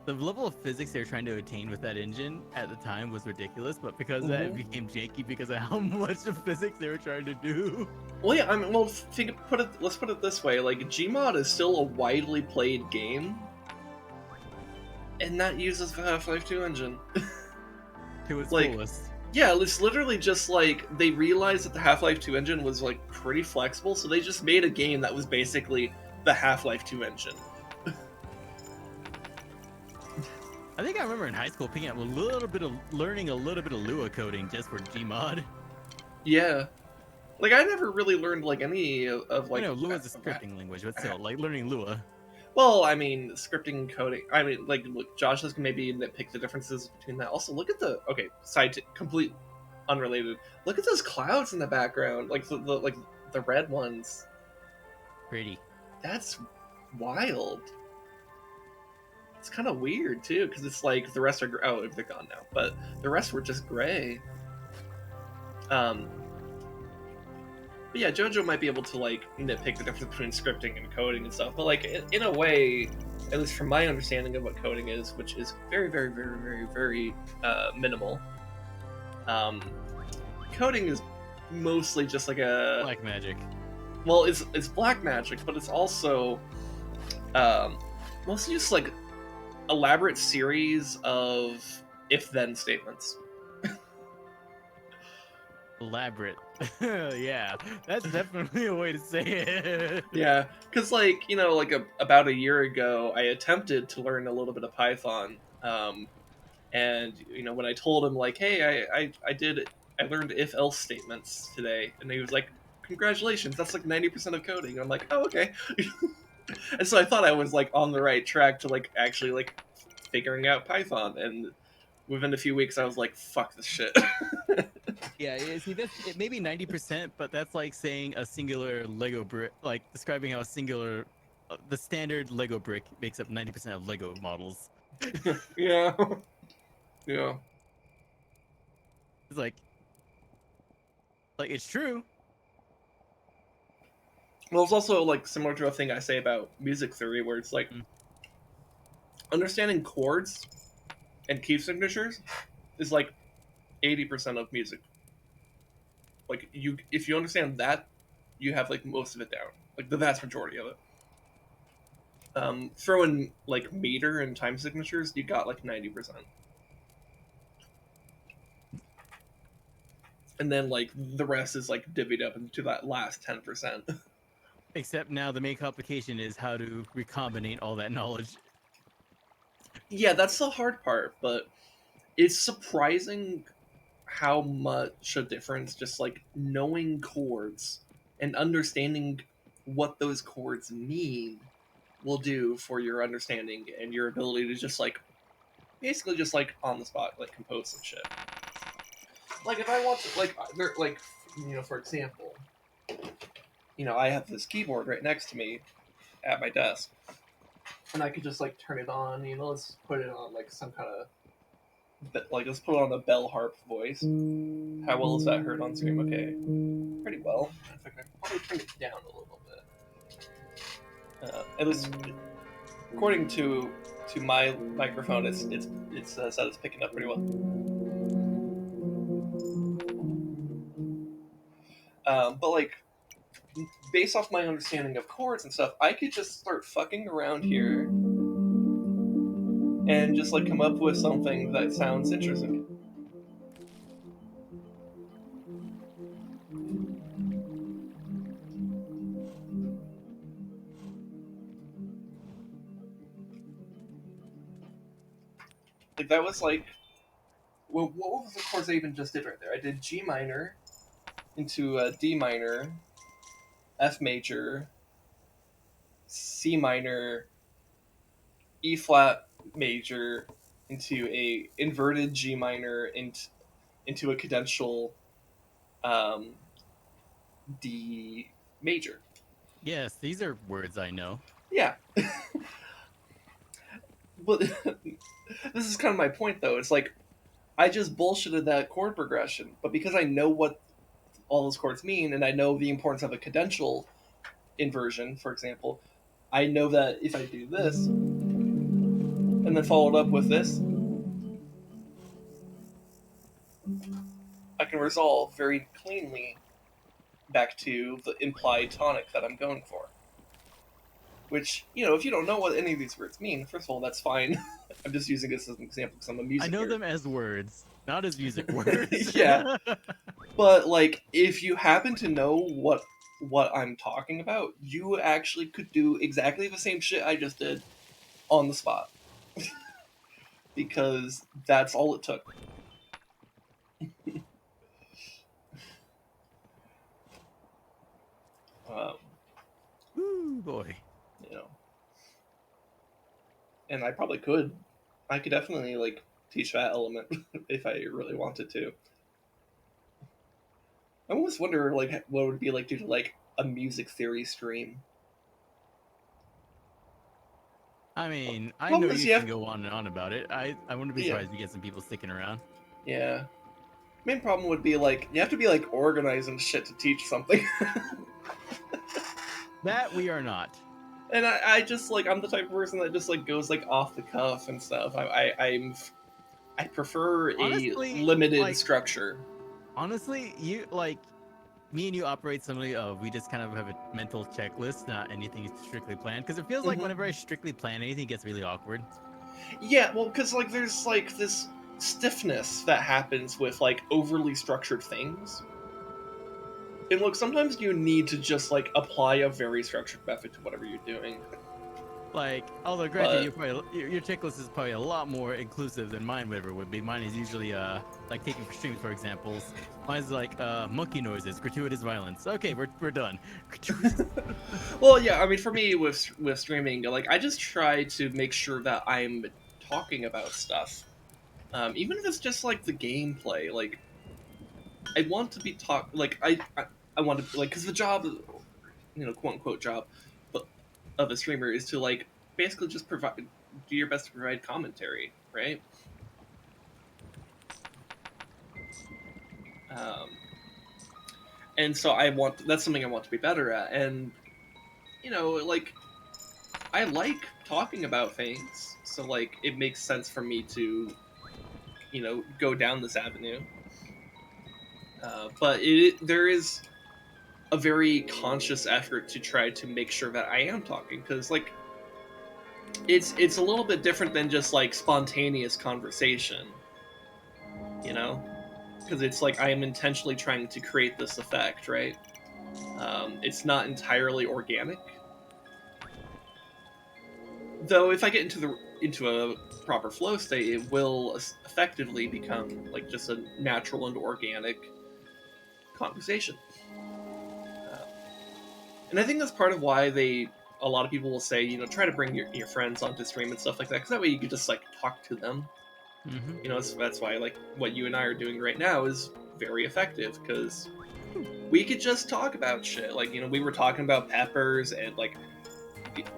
the level of physics they were trying to attain with that engine at the time was ridiculous. But because of that, it Hmm. became janky because of how much of physics they were trying to do. Well, yeah, I mean, well, let's put it this way: like Gmod is still a widely played game, and that uses the Half-Life 2 engine. To its Like, fullest. yeah, it's literally just like they realized that the Half-Life 2 engine was like pretty flexible, so they just made a game that was basically the Half-Life 2 engine. I think I remember in high school picking up a little bit of learning a little bit of Lua coding just for Gmod. Yeah, like I never really learned like any of I like know Lua is a scripting language, but still, like learning Lua. well, I mean, scripting and coding. I mean, like, look, Josh is maybe nitpick the differences between that. Also, look at the complete unrelated. Look at those clouds in the background, like the red ones. Pretty. That's wild. It's kind of weird too, because it's like the rest are oh, they're gone now, but the rest were just gray. Um, but yeah, JoJo might be able to like nitpick the difference between scripting and coding and stuff. But like in a way, at least from my understanding of what coding is, which is very, very, very, very, very minimal. Um, Coding is mostly just like a Black magic. well, it's black magic, but it's also um, mostly just like elaborate series of if then statements. Elaborate. Yeah, that's definitely a way to say it. Yeah, because like like about a year ago, I attempted to learn a little bit of Python, and when I told him like, hey, I learned if else statements today, and he was like, congratulations, that's like 90% of coding. And I'm like, oh, okay. And so I thought I was like on the right track to like actually like figuring out Python, and within a few weeks I was like, fuck this shit. Yeah, see, that's it may be 90%, but that's like saying a singular Lego brick, like describing how a singular, the standard Lego brick makes up 90% of Lego models. Yeah, yeah. It's like it's true. Well, it's also like similar to a thing I say about music theory, where it's like Mm. understanding chords and key signatures is like 80% of music. Like if you understand that, you have like most of it down, like the vast majority of it. Throw in like meter and time signatures, you got like 90%, and then like the rest is like divvied up into that last 10%. Except now the main complication is how to recombinate all that knowledge. Yeah, that's the hard part, but it's surprising how much a difference just like knowing chords and understanding what those chords mean will do for your understanding and your ability to just like basically just like on the spot like compose some shit. Like if I want to like for example, I have this keyboard right next to me at my desk, and I could just like turn it on. Let's put it on like some kind of let's put it on the bell harp voice. How well is that heard on stream? Okay, pretty well. In fact, I could probably turn it down a little bit. At least according to my microphone, it's said it's picking up pretty well. But like based off my understanding of chords and stuff, I could just start fucking around here and just like come up with something that sounds interesting. Like that was like, well, what was the chords I even just did right there? I did G minor into D minor, F major, C minor, E flat major, into a inverted G minor, into a cadential um, D major. Yes, these are words I know. Yeah, but this is kind of my point though. It's like I just bullshitted that chord progression, but because I know what all those chords mean, and I know the importance of a cadential inversion, for example, I know that if I do this and then follow it up with this, I can resolve very cleanly back to the implied tonic that I'm going for. Which, if you don't know what any of these words mean, first of all, that's fine. I'm just using this as an example because I'm a I music know nerd. them as words, not as music words. Yeah, but like, if you happen to know what I'm talking about, you actually could do exactly the same shit I just did on the spot because that's all it took. Um, Ooh, boy. you know, and I probably could. I could definitely like teach that element if I really wanted to. I almost wonder like what it would be like to do like a music theory stream. I mean, I know Problem is, you you can have go on and on about it. I wouldn't be yeah, surprised if you get some people sticking around. yeah. Main problem would be like you have to be like organizing shit to teach something. That we are not. And I just like I'm the type of person that just like goes like off the cuff and stuff. I prefer a Honestly, limited like structure. honestly, you like me and you operate similarly. We just kind of have a mental checklist, not anything strictly planned. Because it feels like Hmm. whenever I strictly plan anything, it gets really awkward. Yeah, well, because like there's like this stiffness that happens with like overly structured things. And look, sometimes you need to just like apply a very structured method to whatever you're doing. Like, although granted, But your checklist is probably a lot more inclusive than mine ever would be. Mine is usually like taking for streams for examples. Mine's like monkey noises, gratuitous violence. Okay, we're done. well, yeah, I mean, for me with streaming, like I just try to make sure that I'm talking about stuff, even if it's just like the gameplay. Like I want to be like I want to like because the job, quote unquote job, but of a streamer is to like basically just provide do your best to provide commentary, right? Um, and so that's something I want to be better at, and like I like talking about things, so like it makes sense for me to go down this avenue. But there is a very conscious effort to try to make sure that I am talking because like it's a little bit different than just like spontaneous conversation, you know, because it's like I am intentionally trying to create this effect, right? It's not entirely organic, though. If I get into a proper flow state, it will effectively become like just a natural and organic conversation. Uh, and I think that's part of why a lot of people will say, try to bring your friends onto stream and stuff like that, because that way you could just like talk to them. Mm-hmm. That's why like what you and I are doing right now is very effective because we could just talk about shit. Like we were talking about peppers and like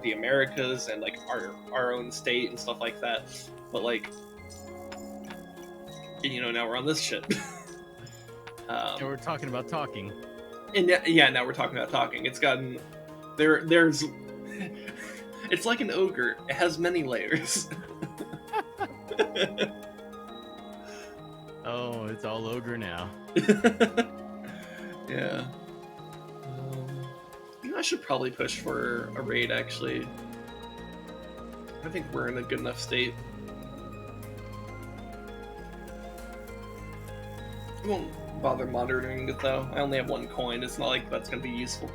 the Americas and like our own state and stuff like that. But like now we're on this shit. And we're talking about talking. And yeah, now we're talking about talking. It's gotten there's it's like an ogre. It has many layers. Oh, it's all ogre now. Yeah. I should probably push for a raid actually. I think we're in a good enough state. I won't bother monitoring it though. I only have one coin. It's not like that's gonna be useful.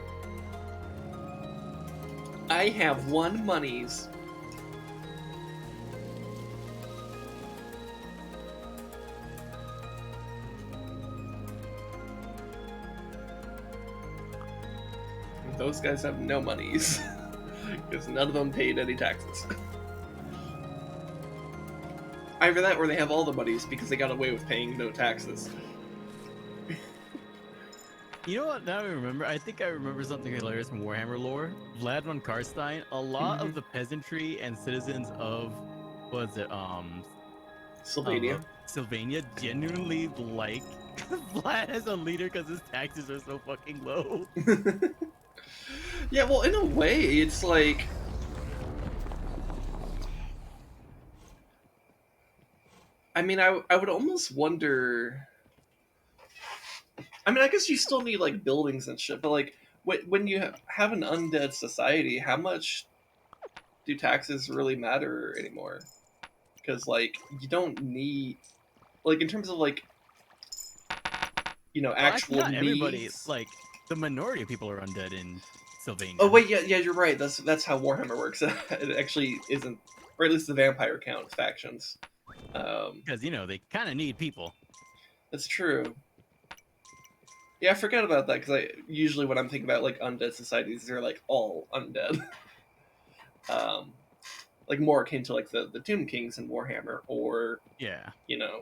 I have one monies. Those guys have no monies because none of them paid any taxes. Either that or they have all the monies because they got away with paying no taxes. You know what? Now I remember. I think I remember something hilarious from Warhammer lore. Vlad von Karstein. A lot Mm-hmm. of the peasantry and citizens of, what was it? Sylvania. Sylvania genuinely like Vlad as a leader because his taxes are so fucking low. Yeah, well, in a way, it's like, I mean, I would almost wonder. I mean, I guess you still need like buildings and shit, but like when you have an undead society, how much do taxes really matter anymore? Because like you don't need, like, in terms of like, Well, actually, actual not everybody. needs. Like the minority of people are undead in Oh Sylvania wait, yeah, you're right. That's how Warhammer works. It actually isn't, or at least the vampire count factions. Um, because they kind of need people. that's true. Yeah, I forget about that because I usually when I'm thinking about like undead societies, they're like all undead. um, like more akin to like the Tomb Kings in Warhammer, or Yeah,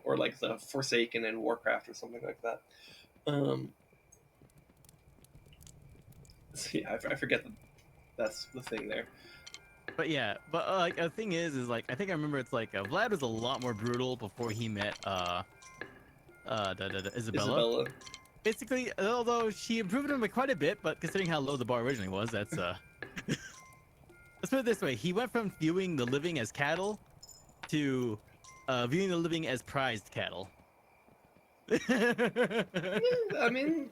or like the Forsaken in Warcraft or something like that. Um, so yeah, I forget that that's the thing there. but yeah, but like the thing is like I think I remember it's like Vlad was a lot more brutal before he met Isabella. Isabella. Basically, although she improved him by quite a bit, but considering how low the bar originally was, that's let's put it this way: he went from viewing the living as cattle to viewing the living as prized cattle. I mean,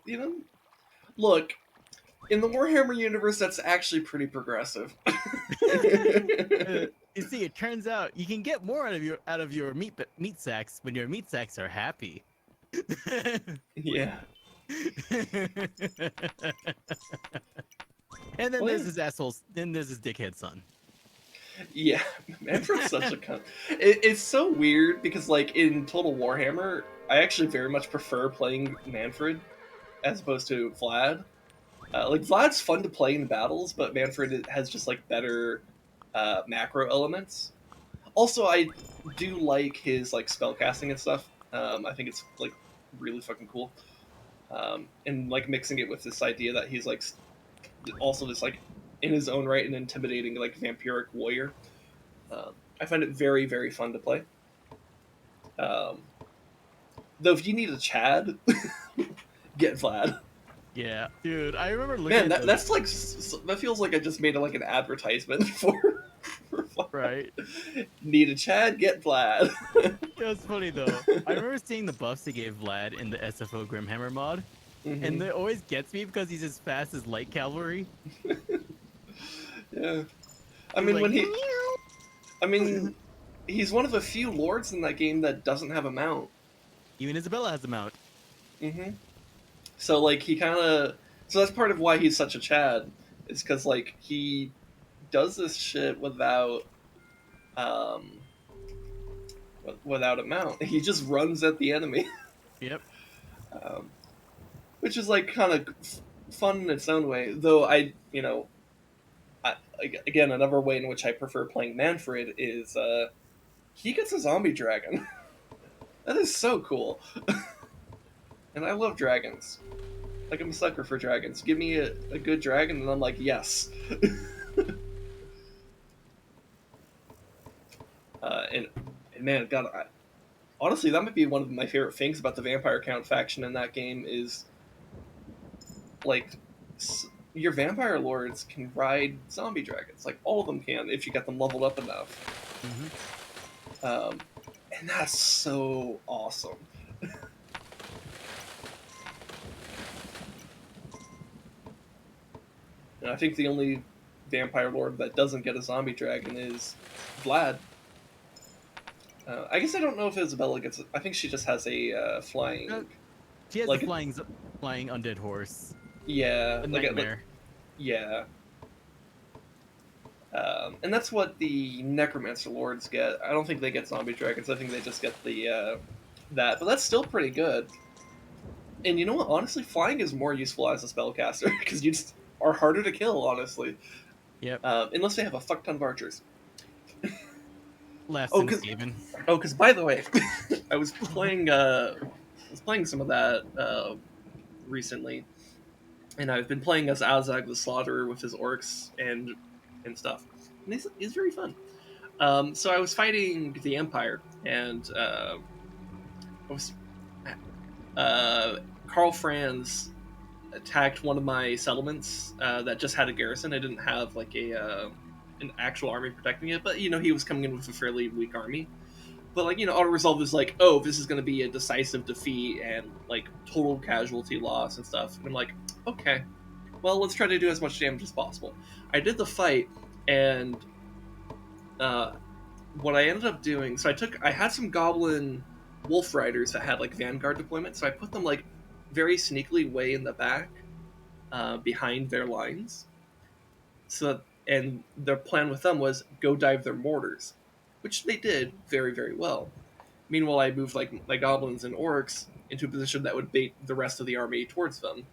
look, in the Warhammer universe, that's actually pretty progressive. You see, it turns out you can get more out of your meat sacks when your meat sacks are happy. Yeah. And then Well, there's yeah. his assholes. Then there's his dickhead son. Yeah, Manfred's such a cunt. It's so weird because, like, in Total Warhammer, I actually very much prefer playing Manfred as opposed to Vlad. Like, Vlad's fun to play in battles, but Manfred has just, like, better macro elements. Also, I do like his, like, spell casting and stuff. I think it's, like, really fucking cool. And, like, mixing it with this idea that he's, like, also this, like, in his own right, an intimidating, like, vampiric warrior. I find it very, very fun to play. Um, though, if you need a Chad, get Vlad. Yeah, dude. I remember looking Man, at the that's like that feels like I just made like an advertisement for Vlad. right. Need a Chad, get Vlad. It was funny though. I remember seeing the buffs they gave Vlad in the SFO Grimhammer mod, and Hmm. it always gets me because he's as fast as light cavalry. Yeah, I He's mean like, when he, I mean, he's one of the few lords in that game that doesn't have a mount. even Isabella has a mount. Hmm. So like he kind of, so that's part of why he's such a Chad. Is because like he does this shit um without a mount. He just runs at the enemy, Yep. um, which is like kind of fun in its own way. Though I, again, another way in which I prefer playing Manfred is he gets a zombie dragon. That is so cool, and I love dragons. Like, I'm a sucker for dragons. Give me a good dragon, and I'm like, yes. And man, God, honestly, that might be one of my favorite things about the Vampire Count faction in that game is like your vampire lords can ride zombie dragons. Like all of them can if you get them leveled up enough. Hmm. Um, and that's so awesome. And I think the only vampire lord that doesn't get a zombie dragon is Vlad. I guess I don't know if Isabella gets it. I think she just has a Uh, flying, she has the like, flying undead horse, yeah, the like, nightmare. yeah. And that's what the necromancer lords get. I don't think they get zombie dragons. I think they just get the that, but that's still pretty good. And you know what? Honestly, flying is more useful as a spellcaster because you just are harder to kill. Honestly, Yep. unless they have a fuck ton of archers. Last Oh, in because Skaven. by the way, I was playing some of that recently, and I've been playing as Azag the Slaughterer with his orcs and stuff. And he's very fun. So I was fighting the Empire, and I was uh, Carl Franz attacked one of my settlements that just had a garrison. I didn't have like a an actual army protecting it, but he was coming in with a fairly weak army. But like auto resolve is like, oh, this is going to be a decisive defeat and like total casualty loss and stuff. And I'm like, okay, well, let's try to do as much damage as possible. I did the fight, and uh, what I ended up doing, so I had some goblin wolf riders that had like vanguard deployment, so I put them like very sneakily way in the back, behind their lines. So and their plan with them was go dive their mortars, which they did very very well. Meanwhile, I moved like my goblins and orcs into a position that would bait the rest of the army towards them.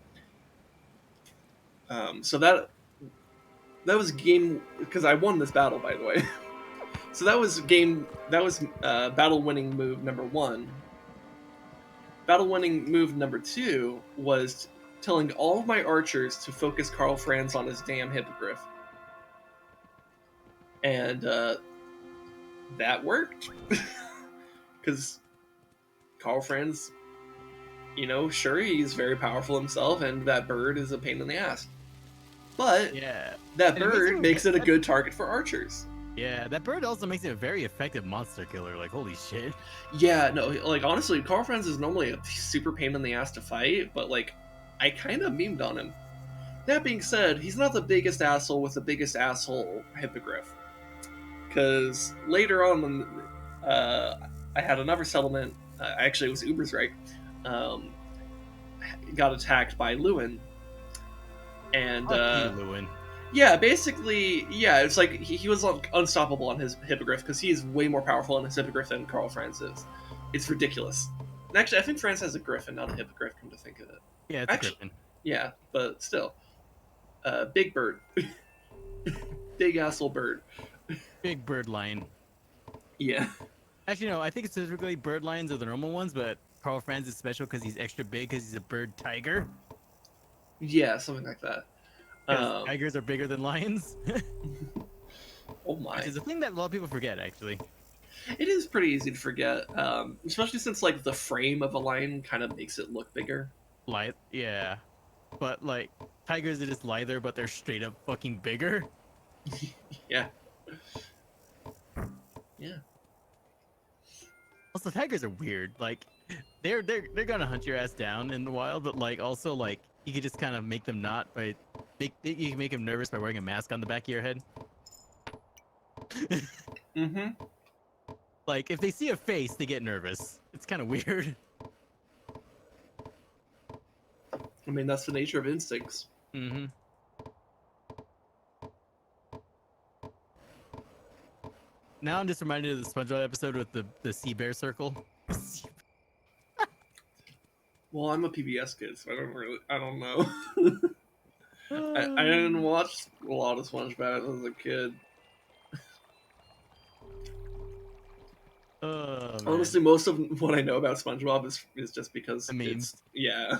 So that was game because I won this battle, by the way. So that was game. That was battle winning move number one. Battle winning move number two was telling all of my archers to focus Karl Franz on his damn hippogriff, and that worked because Karl Franz, sure he's very powerful himself, and that bird is a pain in the ass, but Yeah. that And it makes bird makes it a good target for archers. Yeah, that bird also makes it a very effective monster killer. Like, holy shit. Yeah, no, like honestly, Karl Franz is normally a super pain in the ass to fight, but like I kind of memed on him. That being said, he's not the biggest asshole with the biggest asshole hippogriff. Because later on, when I had another settlement, actually it was Ubersreich, um, got attacked by Lewin, and Fuck you, Lewin. yeah, basically, yeah, it's like he was unstoppable on his hippogriff because he is way more powerful on his hippogriff than Karl Franz is. It's ridiculous. And actually, I think Franz has a griffin, not a hippogriff. Come to think of it, Yeah, it's actually, a griffin. yeah, but still, big bird, big asshole bird. Big bird lion. Yeah, Actually, no, I think it's specifically bird lions are the normal ones, but Carl Franz is special because he's extra big because he's a bird tiger. yeah, something like that. Because tigers are bigger than lions. Oh my! Which is a thing that a lot of people forget, actually. It is pretty easy to forget, especially since like the frame of a lion kind of makes it look bigger. Yeah. But, like, tigers are just lither, but they're straight up fucking bigger. Yeah. Yeah. Also, tigers are weird. Like, they're gonna hunt your ass down in the wild, but like also like you could just kind of make them not by you can make them nervous by wearing a mask on the back of your head. Mm-hmm. Like if they see a face, they get nervous. It's kind of weird. I mean, that's the nature of instincts. Mm-hmm. Now I'm just reminded of the SpongeBob episode with the sea bear circle. Well, I'm a PBS kid, so I don't know. I didn't watch a lot of SpongeBob as a kid. Oh, man. Honestly, most of what I know about SpongeBob is just because The memes. it's yeah.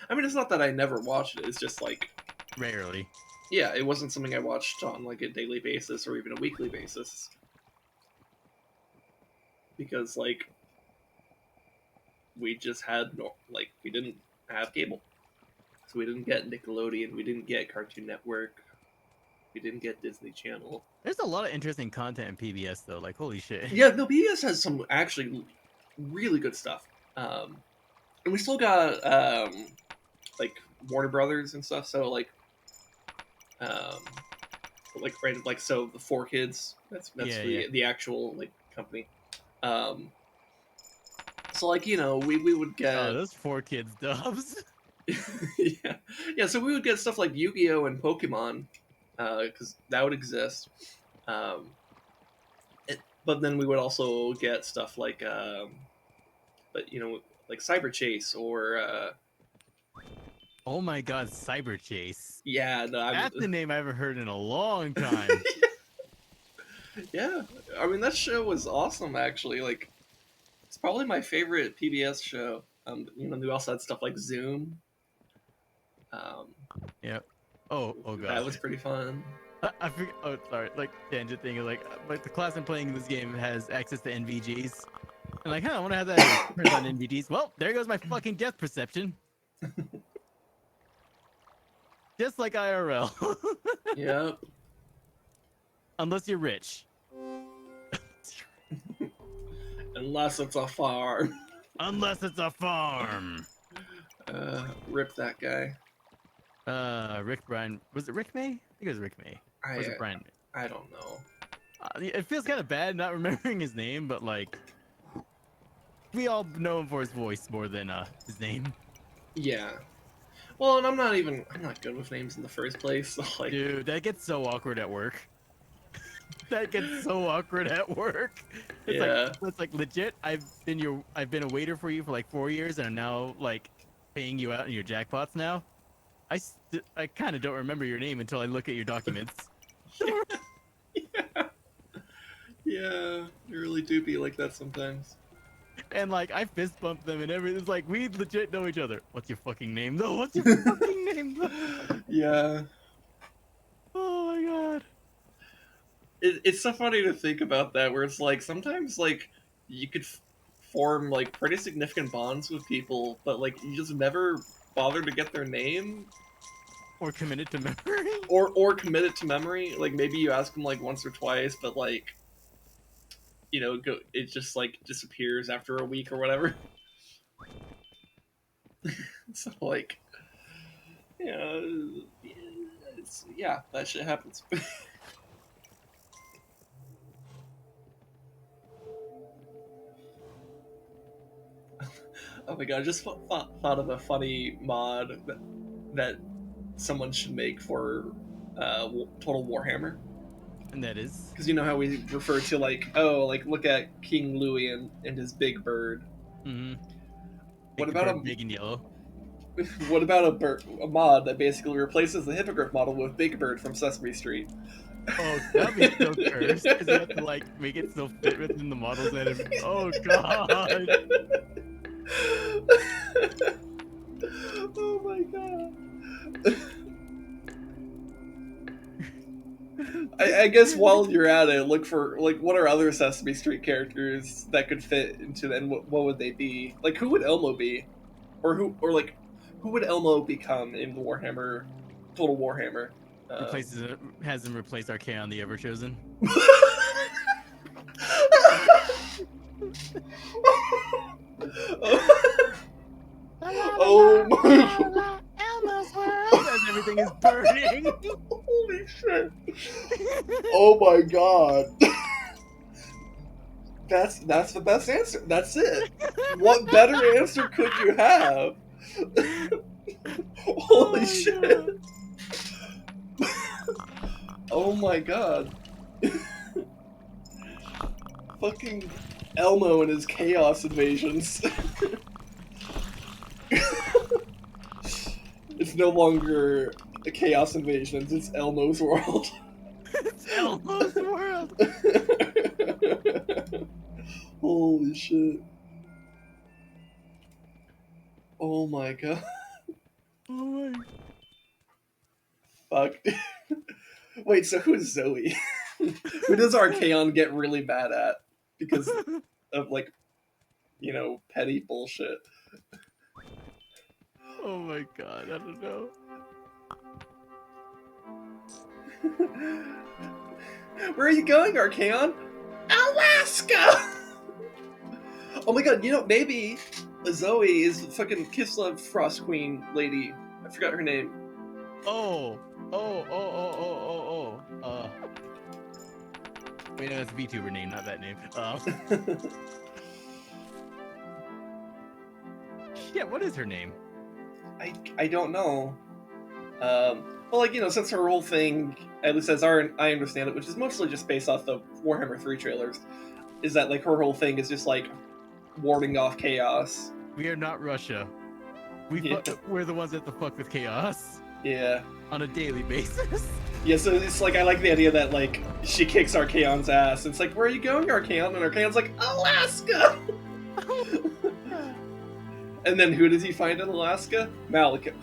I mean, it's not that I never watched it. It's just like Rarely. yeah, it wasn't something I watched on like a daily basis or even a weekly basis because like we just had no like we didn't have cable, so we didn't get Nickelodeon, we didn't get Cartoon Network, we didn't get Disney Channel. There's a lot of interesting content in PBS though. Like holy shit. Yeah, no, PBS has some actually really good stuff, and we still got like Warner Brothers and stuff. So um, like right, like so the Four Kids. That's Yeah, the actual like company. Um, so like we would get Oh, those Four Kids dubs. yeah, yeah. So we would get stuff like Yu-Gi-Oh and Pokemon, because that would exist. Um, but then we would also get stuff like, but like Cyber Chase or Oh my god, Cyber Chase. yeah, no, That's the name I haven't heard in a long time. yeah. I mean that show was awesome actually. Like it's probably my favorite PBS show. We also had stuff like Zoom. Um, Yep. Oh god. that was pretty fun. I forget. Oh, sorry. Like tangent thing. Like the class I'm playing in this game has access to NVGs. And like, I want to have that as turns on NVGs. Well, there goes my fucking depth perception. Just like IRL. Yep. Unless you're rich. Unless it's a farm. Unless it's a farm. Rip that guy. Rick Bryan. Was it Rick May? I think it was Rick May. Or was it Brian? I don't know. It feels kind of bad not remembering his name, but like, we all know him for his voice more than his name. Yeah. Well, and I'm not good with names in the first place. So like, Dude, that gets so awkward at work. That gets so awkward at work. It's like legit. I've been a waiter for you for like 4 years, and I'm now like paying you out in your jackpots now. I kind of don't remember your name until I look at your documents. yeah, yeah, you really do be like that sometimes. And like I fist bump them and everything. It's like we legit know each other. What's your fucking name though? What's your fucking name though? Yeah. Oh my god. It's so funny to think about that, where it's like sometimes like you could form like pretty significant bonds with people, but like you just never bother to get their name Or committed to memory. or commit it to memory. Like maybe you ask them like once or twice, but like it just like disappears after a week or whatever. So like, yeah, that shit happens. Oh my god, I just thought of a funny mod that someone should make for Total Warhammer. And that is. Because you know how we refer to like, oh, like look at King Louis and his big bird. Mm-hmm. What about a big and yellow? what about a mod that basically replaces the hippogriff model with Big Bird from Sesame Street? Oh, that'd be so cursed because you have to like make it so fit within the models and everything. Oh god. Oh my god. I guess while you're at it, look for like what are other Sesame Street characters that could fit into and what would they be? Like who would Elmo be? Or like who would Elmo become in Warhammer Total Warhammer? Has him replace Archaon the Ever Chosen. Oh my Elmo's world as everything is burning. Holy shit. Oh my god. That's the best answer. That's it. What better answer could you have? Holy shit. Oh my god. Fucking Elmo and his chaos invasions. It's no longer a chaos invasions, it's Elmo's world. It's Elmo's world. Holy shit. Oh my god. Oh my. Fuck. Wait, so who's Zoe? Who does Archaon get really bad at? Because of, like, petty bullshit. Oh my god, I don't know. Where are you going, Archaon? Alaska! Oh my god, maybe Zoe is the fucking Kislev Frost Queen lady. I forgot her name. Oh. Wait, no, that's a VTuber name, not that name. Yeah, what is her name? I don't know. Well, like, since her whole thing, at least as I understand it, which is mostly just based off the Warhammer 3 trailers, is that, like, her whole thing is just, like, warding off chaos. We are not Russia. We're the ones that the fuck with chaos. Yeah. On a daily basis. Yeah, so it's like, I like the idea that, like, she kicks Archaon's ass. It's like, where are you going, Archaon? And Archaon's like, Alaska! And then who does he find in Alaska? Malekith.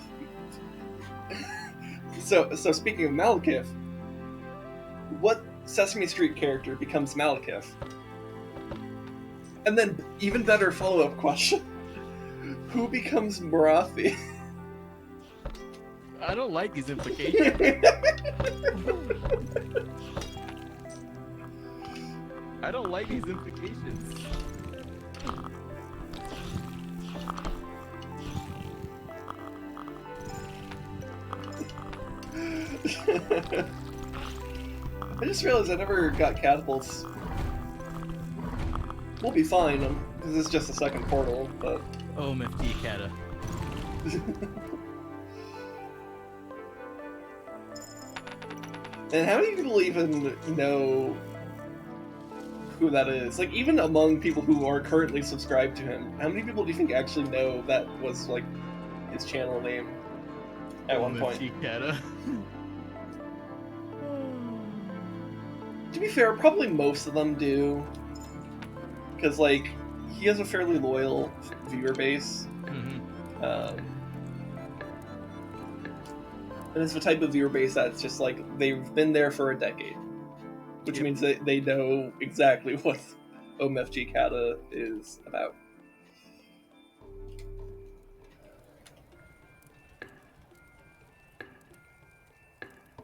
So speaking of Malekith, What Sesame Street character becomes Malekith? And then, even better follow up question: who becomes Marathi? I don't like these implications. I don't like these implications. I just realized I never got catapults. We'll be fine, because it's just a second portal, but... Oh, MFT Kata. And how many people even know who that is? Like, even among people who are currently subscribed to him, how many people do you think actually know that was, like, his channel name at one point? MFT Kata. To be fair, probably most of them do. Because, like, he has a fairly loyal viewer base. Mm-hmm. And it's the type of viewer base that's just, like, they've been there for a decade. Which means that they know exactly what OMFG Kata is about.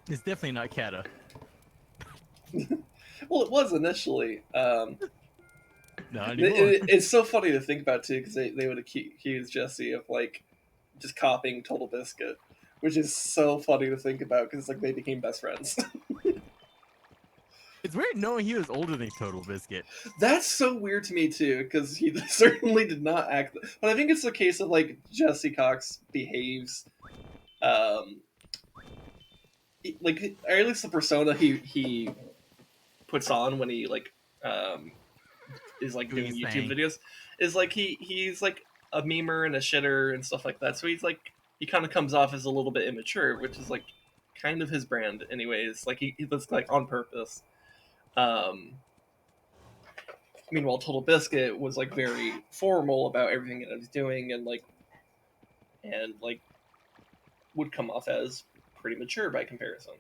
It's definitely not Kata. Well, it was initially. Not anymore. It's so funny to think about, too, because they would accuse Jesse of, like, just copying Total Biscuit. Which is so funny to think about, because it's like they became best friends. It's weird knowing he was older than Total Biscuit. That's so weird to me, too, because he certainly did not act... But I think it's a case of, like, Jesse Cox behaves... like, or at least the persona he puts on when he, like, is, like, doing YouTube videos, is, like, he's, like, a memer and a shitter and stuff like that, so he's, like, he kind of comes off as a little bit immature, which is, like, kind of his brand, anyways. Like, he that's, like, on purpose. Meanwhile, Total Biscuit was, like, very formal about everything that he was doing, and, like, would come off as pretty mature by comparison.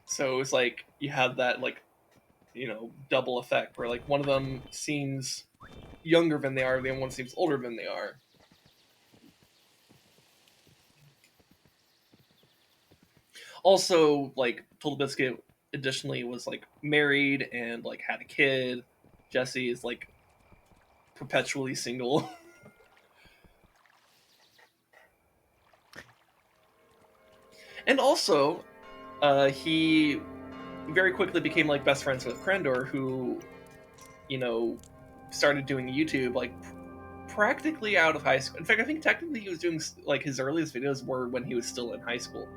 So it's like you have that, like, you know, double effect where, like, one of them seems younger than they are, the other one seems older than they are. Also, like, Total Biscuit additionally was, like, married and, like, had a kid. Jesse is, like, perpetually single. And also, he very quickly became, like, best friends with Krendor, who, you know, started doing YouTube, like, practically out of high school. In fact, I think technically he was doing, like, his earliest videos were when he was still in high school.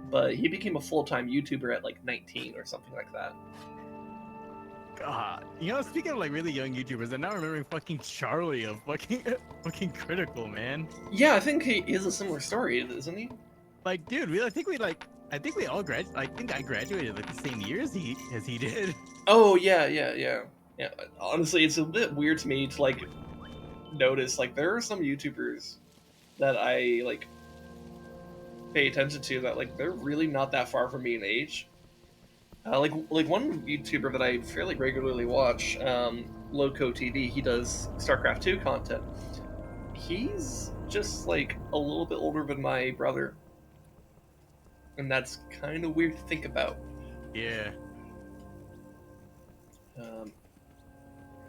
But he became a full-time YouTuber at, like, 19 or something like that. God, you know, speaking of, like, really young YouTubers, I'm now remembering fucking Charlie of fucking Critical, man. Yeah, I think he is a similar story, isn't he? Like, dude, I think we all graduated. I think I graduated like the same year as he did. Oh, yeah. Honestly, it's a bit weird to me to, like, notice, like, there are some YouTubers that I, like, pay attention to that, like, they're really not that far from me in age. Like one YouTuber that I fairly regularly watch, Loco TV, he does StarCraft 2 content. He's just, like, a little bit older than my brother. And that's kind of weird to think about. Yeah. I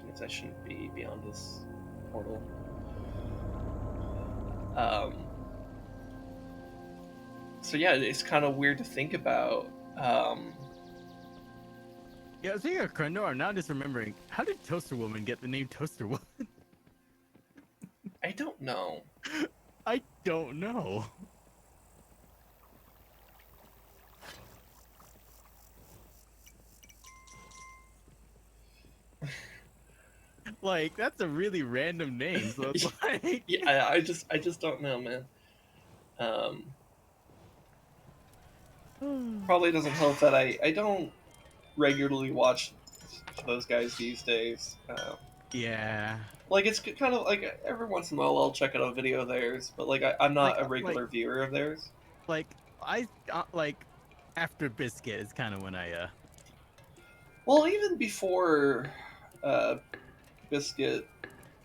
guess I shouldn't be beyond this portal. So yeah, it's kind of weird to think about. Yeah, speaking of Crendor, I'm now just remembering, how did Toaster Woman get the name Toaster Woman? I don't know. I don't know. Like, that's a really random name. So it's like, Yeah, I just don't know, man. Probably doesn't help that I don't regularly watch those guys these days. yeah. Like, it's kind of like every once in a while I'll check out a video of theirs, but, like, I'm Like not a like regular viewer of theirs. like I like after Biscuit is kind of when I Well, even before uh, Biscuit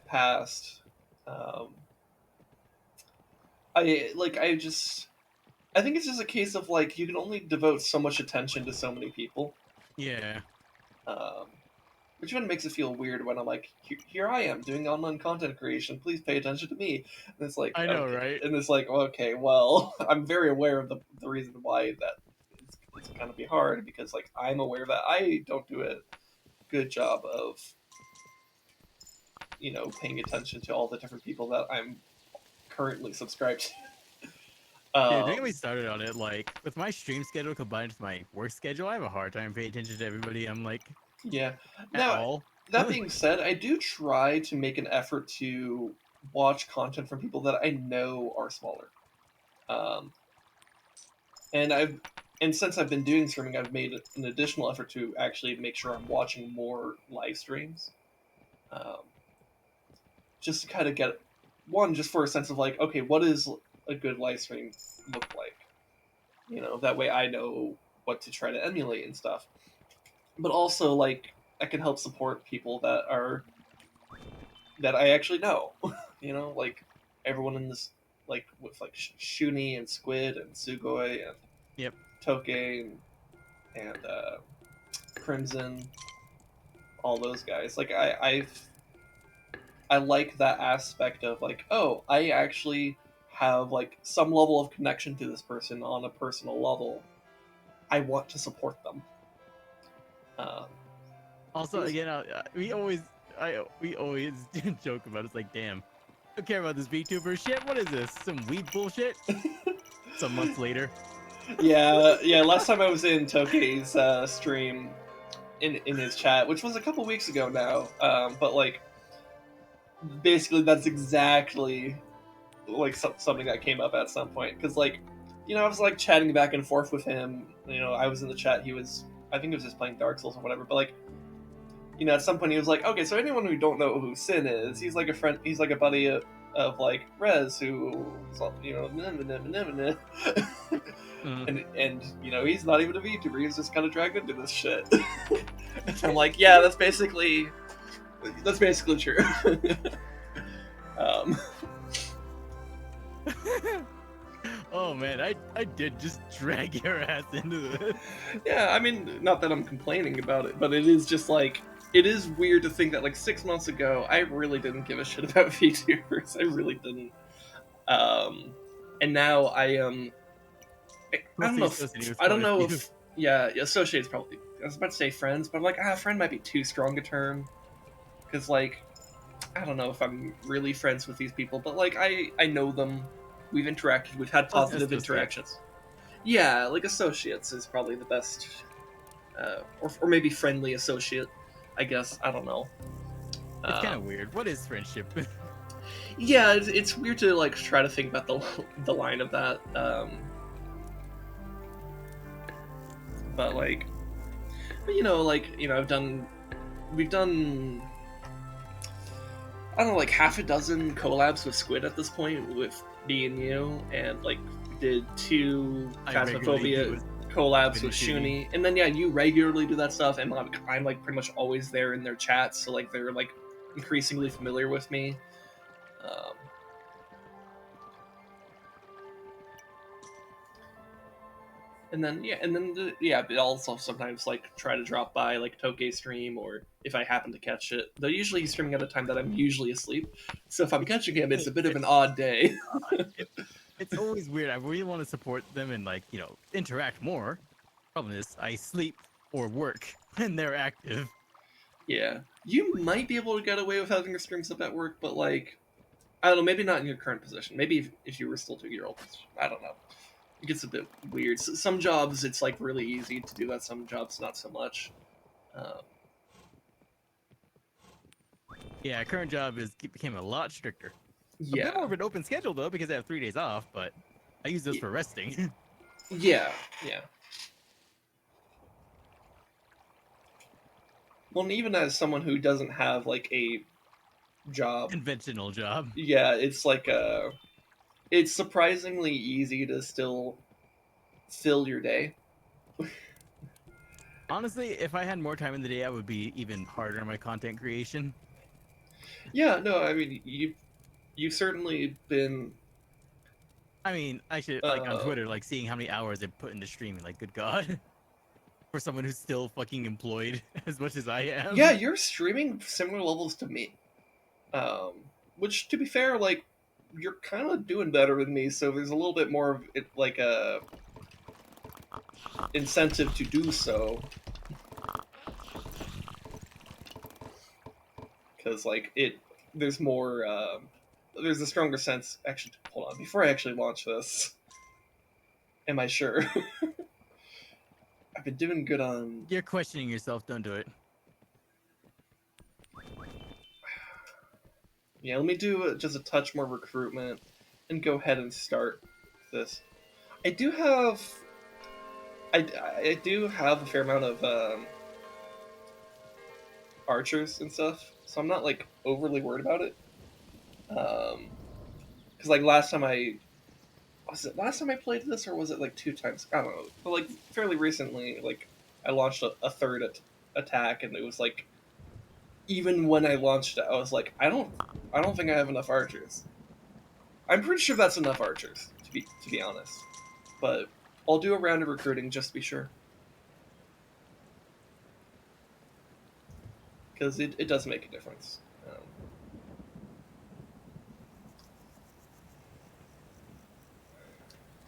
passed, um, I think it's just a case of like you can only devote so much attention to so many people, yeah. um, which even makes it feel weird when I'm like, here I am doing online content creation. Please pay attention to me. And it's like, I know, okay, right? and it's like, okay, well, I'm very aware of the reason why that it's gonna be hard because like I'm aware that I don't do a good job of paying attention to all the different people that I'm currently subscribed to. Dude, don't get me started on it. Like with my stream schedule combined with my work schedule, I have a hard time paying attention to everybody. I'm like Yeah. at Now, all. that being said, I do try to make an effort to watch content from people that I know are smaller. Um, and since I've been doing streaming, I've made an additional effort to actually make sure I'm watching more live streams, um, just to kind of get one, just for a sense of like, okay, what is a good live stream look like? That way I know what to try to emulate and stuff. But also, like, I can help support people that I actually know. Like everyone in this, like with like Shuni and Squid and Sugoi and Yep. Toke and Crimson, all those guys. Like I like that aspect of like, oh, I actually have like some level of connection to this person on a personal level. I want to support them. Um, Also, because again, we always joke about it. It's like, damn, don't care about this VTuber shit. What is this? Some weed bullshit? Some months later. yeah. Last time I was in Tokei's stream in his chat, which was a couple weeks ago now. But like basically that's exactly like something that came up at some point because like I was like chatting back and forth with him. I was in the chat. He was, I think he was just playing Dark Souls or whatever. But like at some point he was like, okay, so anyone who don't know who Sin is, he's like a friend. He's like a buddy of like Rez, who Mm. and he's not even a VTuber. He's just kind of dragged into this shit. And I'm like, yeah, that's basically true. um, Oh man, I did just drag your ass into this. yeah, I mean, not that I'm complaining about it, but it is just like it is weird to think that like 6 months ago I really didn't give a shit about VTubers. I really didn't. Um, and now I don't Mostly know. If, associated with I don't quite a know few. if yeah, associates probably. I was about to say friends, but I'm like, friend might be too strong a term because like I don't know if I'm really friends with these people, but like I know them. We've interacted. We've had positive Associates. interactions. Yeah, like associates is probably the best, or maybe friendly associate. I guess I don't know. It's kind Um, of weird. What is friendship? yeah, it's weird to like try to think about the line of that. But like, we've done I don't know, like half a dozen collabs with Squid at this point, with me and you, and like we did two I regularly do Phasmophobia with collabs with Vinny TV. Shuni, and then yeah, you regularly do that stuff, and I'm like pretty much always there in their chats, so like they're like increasingly familiar with me. Um, and then they also sometimes like try to drop by like Toke stream, or if I happen to catch it. They're usually streaming at a time that I'm usually asleep, so if I'm catching him, it's a bit of an odd day. It, it's always weird. I really want to support them and like interact more. Problem is, I sleep or work when they're active. Yeah, you might be able to get away with having your streams up at work, but like I don't know, maybe not in your current position. Maybe if you were still doing your old position, I don't know. It gets a bit weird. Some jobs it's like really easy to do that. Some jobs not so much. Um, Yeah, current job became a lot stricter. A bit more yeah, of an open schedule though because I have 3 days off, but I use those for resting. yeah, yeah. Well, and even as someone who doesn't have like a job, Conventional job. yeah, it's like it's surprisingly easy to still fill your day. Honestly, if I had more time in the day, I would be even harder on my content creation. Yeah, no, I mean you've certainly been. I mean, I should like on Um, Twitter, like seeing how many hours I put into streaming. Like, good God, for someone who's still fucking employed as much as I yeah, am. you're streaming similar levels to me. Um, which, to be fair, like you're kind of doing better than me, so there's a little bit more of it, like a incentive to do so, because like there's more, there's a stronger sense. Actually, hold on, before I actually launch this, am I sure? I've been doing good on. You're questioning yourself. Don't do it. Yeah, let me do just a touch more recruitment, and go ahead and start this. I do have, I do have a fair amount of archers and stuff, so I'm not like overly worried about it. Because like last time I was it last time I played this, or was it like two times? I don't know, but like fairly recently, like I launched a third attack, and it was like even when I launched it, I was like, I don't think I have enough archers. I'm pretty sure that's enough archers to be honest, but I'll do a round of recruiting just to be sure, because it does make a difference.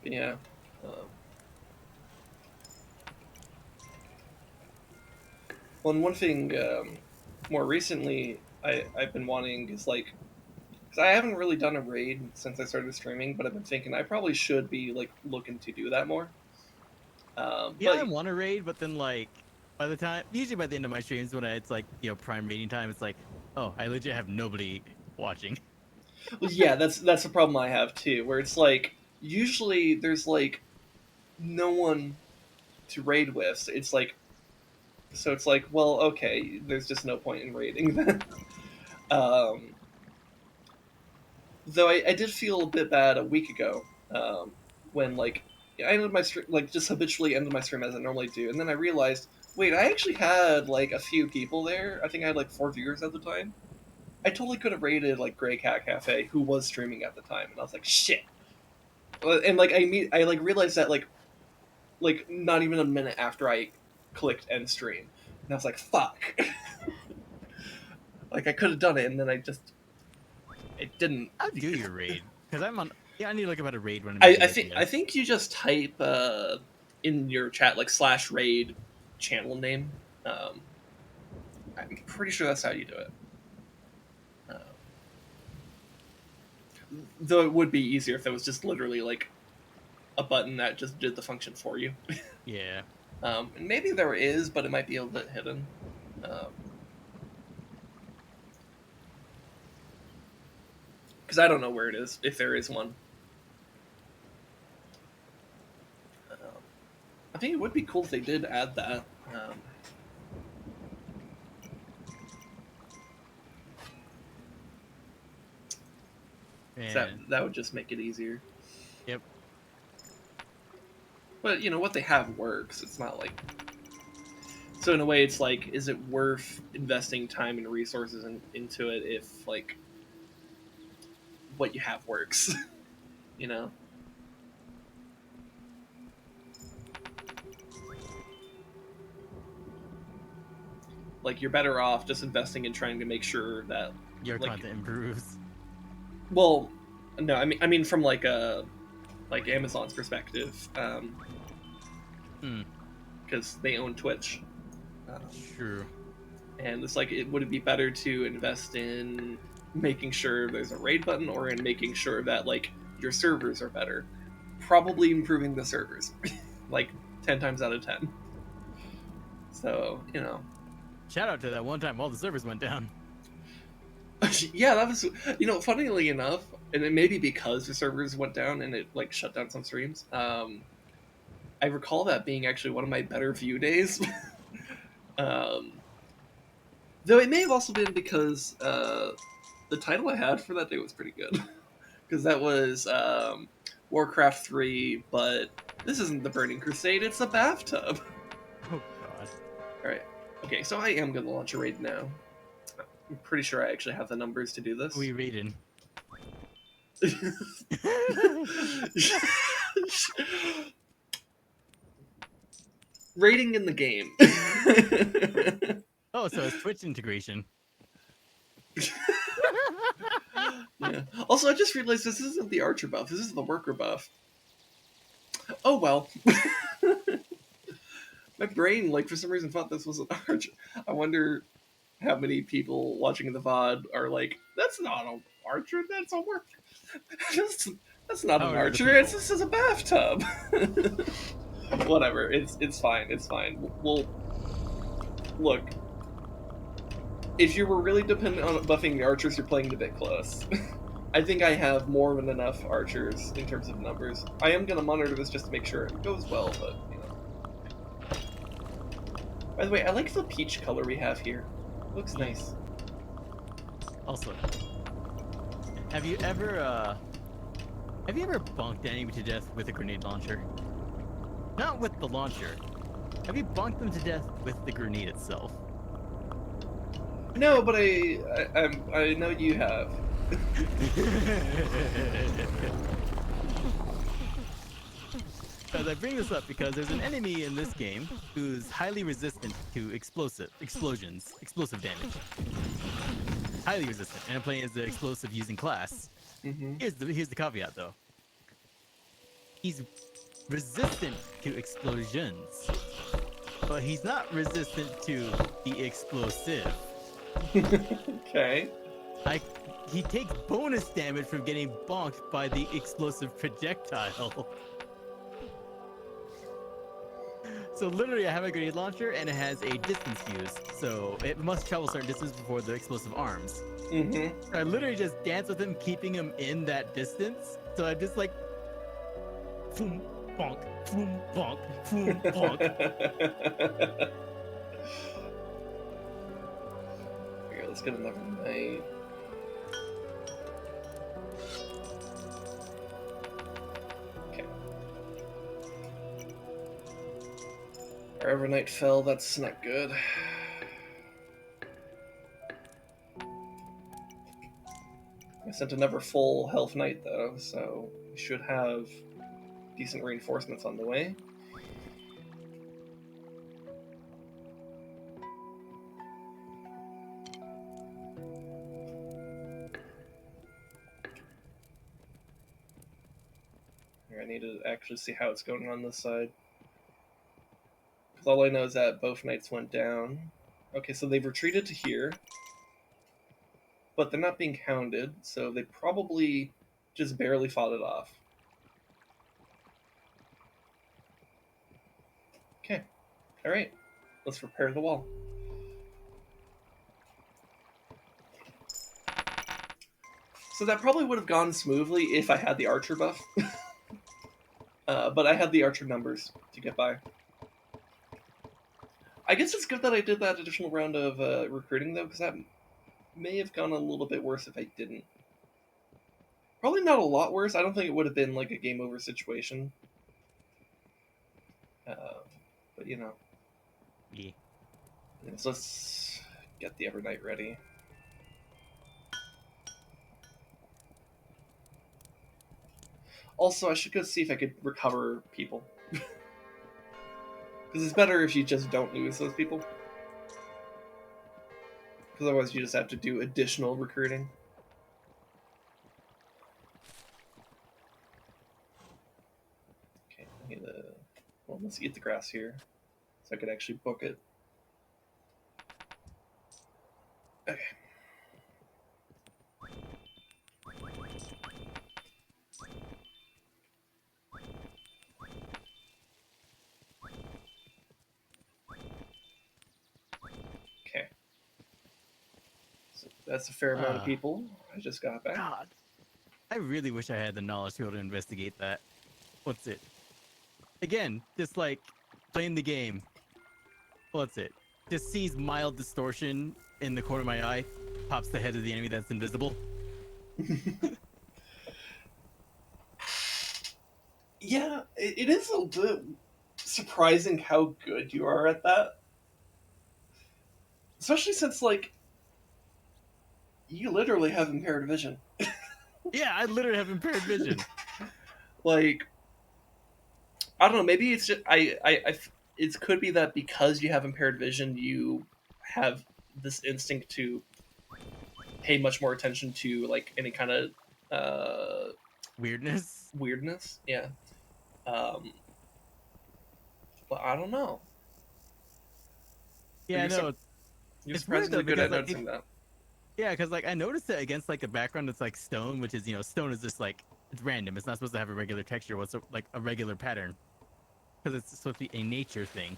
But yeah. Um, well, and one thing more recently I've been wanting is like, because I haven't really done a raid since I started streaming, but I've been thinking I probably should be like looking to do that more. Yeah, But I want to raid, but then like by the time, usually by the end of my streams, when it's like prime raiding time, it's like, oh, I legit have nobody watching. well, yeah, that's the problem I have too, where it's like usually there's like no one to raid with. So it's like, well, okay, there's just no point in raiding then. um, though I did feel a bit bad a week ago, when like I ended my stream, like just habitually ended my stream as I normally do, and then I realized, wait, I actually had like a few people there. I think I had like 4 viewers at the time. I totally could have rated like Grey Cat Cafe, who was streaming at the time, and I was like, shit. And like I like realized that like not even a minute after I clicked end stream, and I was like, fuck. Like I could have done it, and then it didn't. How do you raid? Because I'm on. Yeah, I need to look about a raid when I'm I, using I think I OBS. think you just type in your chat like /raid channel name. Um, I'm pretty sure that's how you do it. Uh, though it would be easier if it was just literally like a button that just did the function for you. Yeah. And maybe there is, but it might be a bit hidden. Because I don't know where it is, if there is one. I think it would be cool if they did add that. 'Cause And that would just make it easier. yep. But what they have works. It's not like, so in a way, it's like, is it worth investing time and resources into it if like what you have works? you know, like you're better off just investing in trying to make sure that Your like, content improves. well, no, I mean from like a like Amazon's perspective, Hmm. because they own Twitch, True. and it's like, would it be better to invest in making sure there's a raid button, or in making sure that like your servers are better? Probably improving the servers, like 10 times out of 10. So Shout out to that one time all the servers went down. yeah, that was funnily enough, and it may be because the servers went down and it like shut down some streams. I recall that being actually one of my better view days. um, though it may have also been because the title I had for that day was pretty good, because that was Warcraft 3, but This isn't the Burning Crusade, it's a bathtub. Oh god. Alright. Okay, so I am going to launch a raid now. I'm pretty sure I actually have the numbers to do this. We reading. Rating in the game. Oh, so it's Twitch integration. Yeah. Also, I just realized this isn't the archer buff. This is the worker buff. Oh well. My brain, like, for some reason thought this was an archer. I wonder how many people watching the VOD are like, that's not an archer, that's a worker. that's not How an are the archer, people? this is a bathtub. Whatever, it's fine, it's fine. We'll look. If you were really dependent on buffing the archers, you're playing it a bit close. I think I have more than enough archers in terms of numbers. I am going to monitor this just to make sure it goes well, but, you know. By the way, I like the peach color we have here. It looks nice. Also, have you ever bunked an enemy to death with a grenade launcher? Not with the launcher. Have you bunked them to death with the grenade itself? No, but I know you have. Because I bring this up because there's an enemy in this game who's highly resistant to explosive damage. Highly resistant, and I'm playing as the explosive using class. Mm-hmm. Here's the caveat though. He's resistant to explosions, but he's not resistant to the explosive. Okay. He takes bonus damage from getting bonked by the explosive projectile. So literally I have a grenade launcher and it has a distance fuse. So it must travel a certain distance before the explosive arms. Mm-hmm. I literally just dance with him, keeping him in that distance. So I'm just like, boom, bonk, boom, bonk, boom, bonk. Okay, let's get another night. Okay. Our Evernight fell, that's not good. I sent another full health knight though, so we should have decent reinforcements on the way. I need to actually see how it's going on this side. Because all I know is that both knights went down. Okay, so they've retreated to here. But they're not being hounded, so they probably just barely fought it off. Okay. Alright. Let's repair the wall. So that probably would have gone smoothly if I had the archer buff. But I had the archer numbers to get by. I guess it's good that I did that additional round of recruiting, though, because that may have gone a little bit worse if I didn't. Probably not a lot worse. I don't think it would have been like a game over situation. But, you know. Yeah. So let's get the Evernight ready. Also, I should go see if I could recover people. Because it's better if you just don't lose those people. Because otherwise you just have to do additional recruiting. Okay, I need to... Well, let's eat the grass here. So I could actually book it. Okay. Okay. So that's a fair amount of people. I just got back. God, I really wish I had the knowledge to be able to investigate that. What's it? Again, just like playing the game. What's it? Just sees mild distortion in the corner of my eye, pops the head of the enemy that's invisible. Yeah, it is a bit surprising how good you are at that, especially since like you literally have impaired vision. Yeah, I literally have impaired vision. Like I don't know, maybe it's just it could be that because you have impaired vision, you have this instinct to pay much more attention to like any kind of Weirdness. weirdness. Yeah, um, but I don't know. But Yeah, no, you're it's weird though surprisingly good because at like it, noticing that. yeah, because like I noticed it against like a background that's like stone, which is stone is just like it's random. It's not supposed to have a regular texture. What's like a regular pattern because it's supposed to be a nature thing.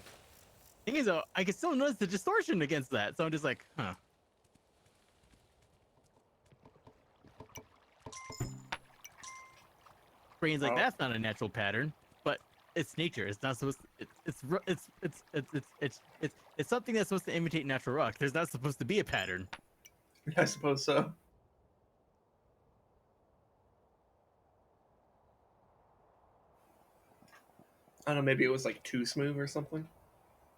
Thing is though, I can still notice the distortion against that, so I'm just like, huh. Brain's like Oh, that's not a natural pattern, but it's nature. It's not supposed. To, it's something that's supposed to imitate natural rock. There's not supposed to be a pattern. I suppose so. I don't know. Maybe it was like too smooth or something.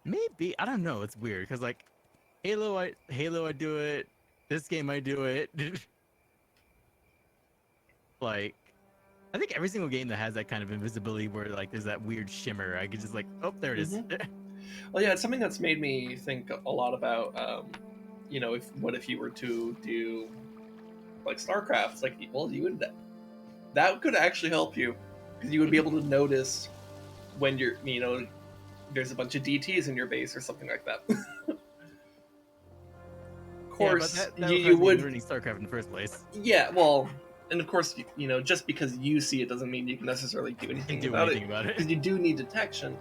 Maybe I don't know. It's weird because like Halo I do it. This game I do it. Like I think every single game that has that kind of invisibility where like there's that weird shimmer, I could just like, oh, there it is. Hmm. Well, yeah, it's something that's made me think a lot about. If what if you were to do like StarCraft? It's like, well, you would that could actually help you because you would be able to notice when there's a bunch of DTs in your base or something like that. Of Yeah, but course, that you requires me would. learning StarCraft in the first place Yeah, well, and of course, just because you see it doesn't mean you can necessarily do and anything do about it anything about it. because you do need detection.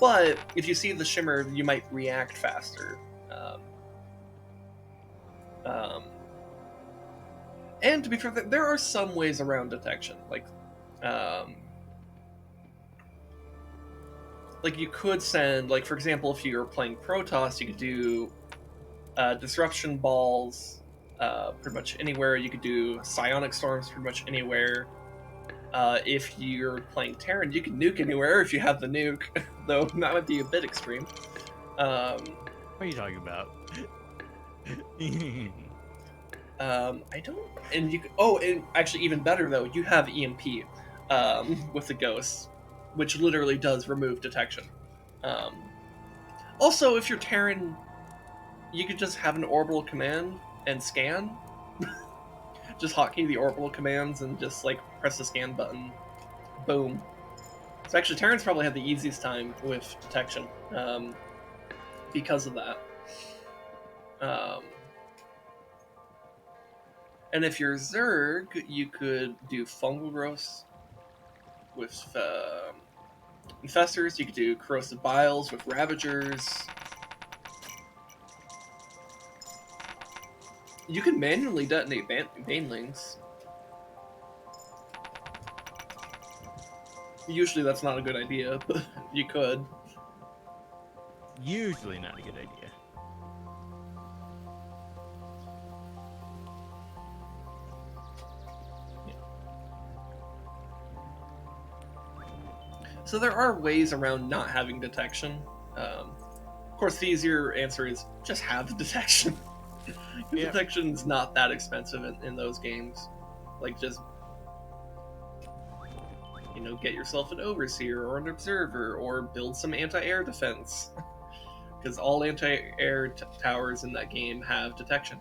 But if you see the shimmer, you might react faster. Um, um, and to be fair, there are some ways around detection. Um, like you could send, like for example, if you're playing Protoss, you could do disruption balls pretty much anywhere. You could do psionic storms pretty much anywhere. If you're playing Terran, you can nuke anywhere if you have the nuke, though that might be a bit extreme. Um, What are you talking about? I don't, and you. Oh, and actually, even better though, you have EMP with the ghosts, which literally does remove detection. Um, Also, if you're Terran, you could just have an orbital command and scan. Just hotkey the orbital commands and just like press the scan button. Boom. So actually, Terrans probably had the easiest time with detection because of that. Um, and if you're Zerg, you could do fungal growth with infestors. You could do corrosive biles with ravagers. You can manually detonate banelings. Usually, that's not a good idea, but you could. Usually not a good idea. Yeah. So there are ways around not having detection. Of course, the easier answer is just have detection. Because Yeah. detection's not that expensive in those games. Like just get yourself an overseer or an observer or build some anti-air defense. Because all anti-air towers in that game have detection.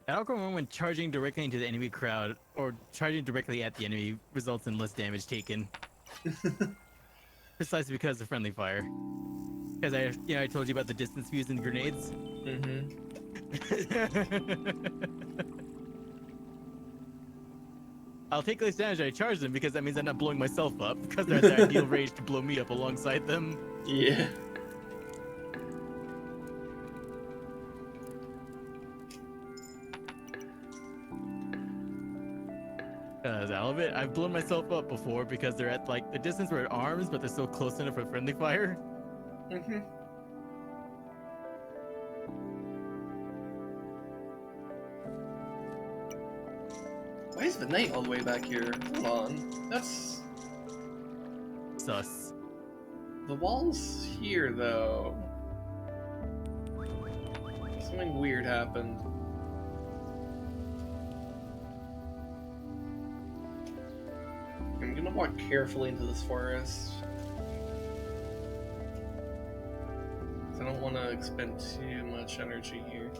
An outcome when charging directly into the enemy crowd or charging directly at the enemy results in less damage taken. Precisely because of friendly fire. Because I told you about the distance fuse and grenades. Mm-hmm. I'll take less damage when I charge them because that means I'm not blowing myself up because they're at the ideal range to blow me up alongside them. Yeah. Out of it, I've blown myself up before because they're at like the distance where it arms, but they're still close enough for friendly fire. Mm-hmm. Why is the knight all the way back here? Hold on. That's... Sus. The wall's here, though. Something weird happened. I'm gonna walk carefully into this forest. I don't want to expend too much energy here.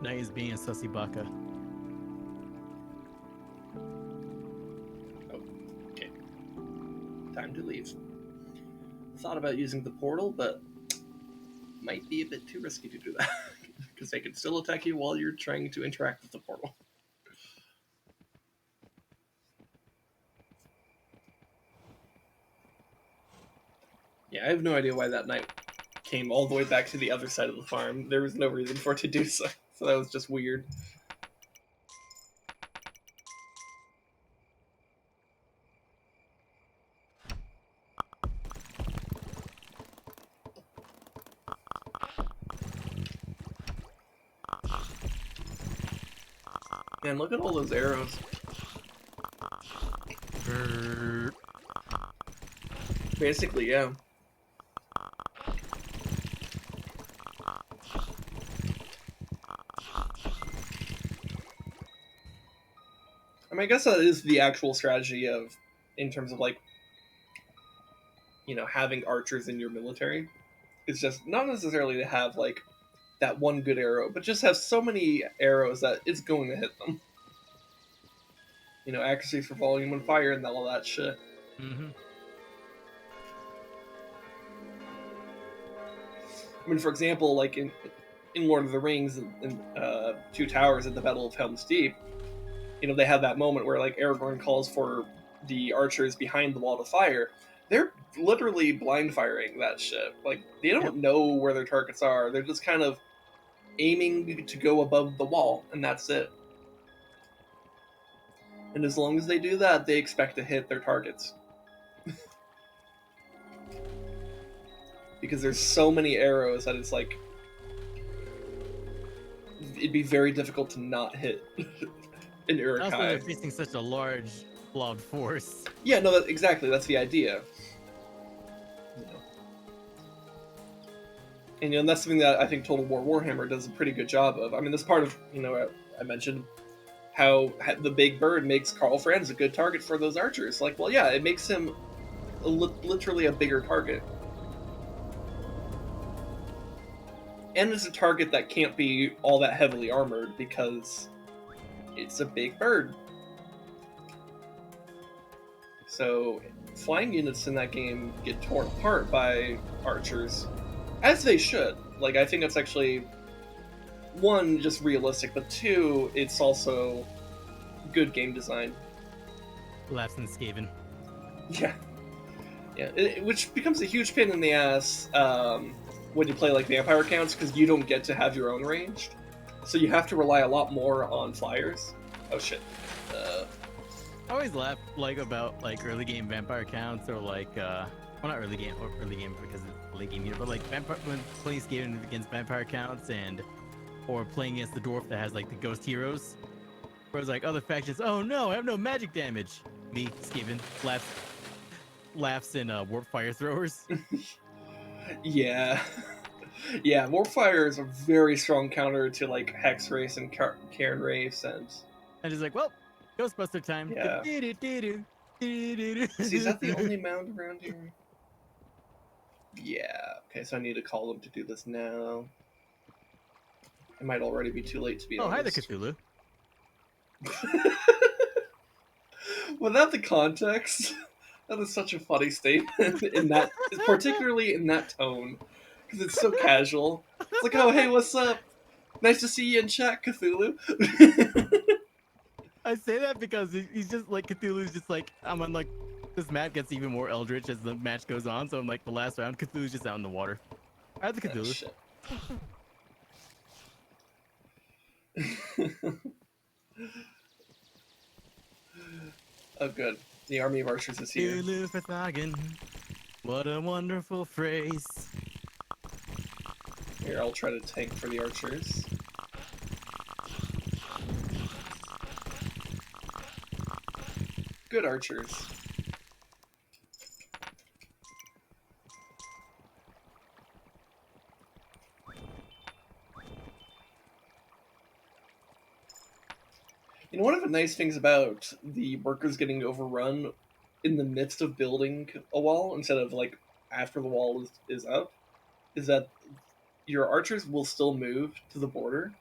Knight is being a sussy baka. Okay. Time to leave. Thought about using the portal, but might be a bit too risky to do that. Because they can still attack you while you're trying to interact with the portal. Yeah, I have no idea why that knight came all the way back to the other side of the farm. There was no reason for it to do so. So that was just weird. Man, look at all those arrows. Basically, yeah. I mean, I guess that is the actual strategy of, in terms of like, you know, having archers in your military. It's just not necessarily to have like that one good arrow, but just have so many arrows that it's going to hit them. You know, accuracy for volume and fire and all that shit. Mm-hmm. I mean, for example, like in Lord of the Rings, in Two Towers at the Battle of Helm's Deep, you know, they have that moment where like Aragorn calls for the archers behind the wall to fire. They're literally blind firing that shit. Like they Yep. don't know where their targets are. They're just kind of aiming to go above the wall, and that's it. And as long as they do that, they expect to hit their targets. Because there's so many arrows that it's like it'd be very difficult to not hit an Also, they're Uruk-hai. facing such a large blob force. Yeah, no, exactly. That's the idea. You know. And you know, that's something that I think Total War Warhammer does a pretty good job of. I mean, this part of, you know, I mentioned how the big bird makes Karl Franz a good target for those archers. Like, well, yeah, it makes him literally a bigger target. And it's a target that can't be all that heavily armored because it's a big bird. So flying units in that game get torn apart by archers, as they should. Like, I think that's actually, one, just realistic, but two, it's also good game design. Laughs and Skaven. Yeah. Yeah, which becomes a huge pain in the ass when you play like vampire counts, because you don't get to have your own ranged. So you have to rely a lot more on flyers. Oh shit. I always laugh like about like early game vampire counts or like well, not early game or early game because it's late game here, but like vampire when playing Skaven against vampire counts and or playing against the dwarf that has like the ghost heroes. Whereas like other factions, oh no, I have no magic damage. Me, Skaven, laughs and warp fire throwers. Yeah. Yeah, Warpfire is a very strong counter to like Hex Race and Cairn Race, and And just like, well, Ghostbuster time. yeah. See, is that the only mound around here? Yeah. Okay, so I need to call them to do this now. It might already be too late, to be Oh, hi there, honest. Cthulhu. Without the context, that is such a funny statement. In that, particularly in that tone, because it's so casual. It's like, oh hey, what's up? Nice to see you in chat, Cthulhu. I say that because he's just like Cthulhu's just like I'm on like this map gets even more eldritch as the match goes on. So I'm like the last round, Cthulhu's just out in the water. I have the Oh, Cthulhu. shit. Oh, good. The army of archers is here. Illufathagen. What a wonderful phrase. Here, I'll try to tank for the archers. Good archers. You know, one of the nice things about the workers getting overrun in the midst of building a wall instead of like after the wall is up is that your archers will still move to the border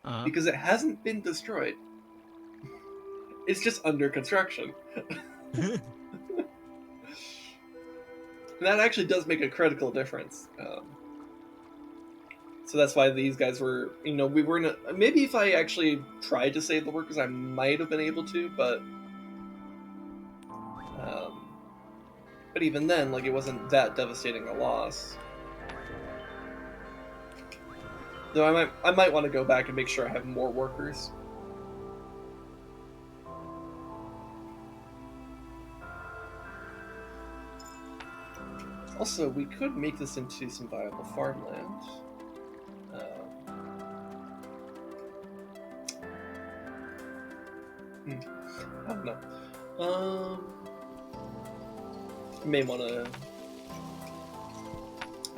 Uh because it hasn't been destroyed. It's just under construction. huh. And that actually does make a critical difference. So that's why these guys were, you know, we weren't. Maybe if I actually tried to save the workers, I might have been able to, um, but even then, like it wasn't that devastating a loss. Though I might want to go back and make sure I have more workers. Also, we could make this into some viable farmland. Hmm, I don't know. May want to.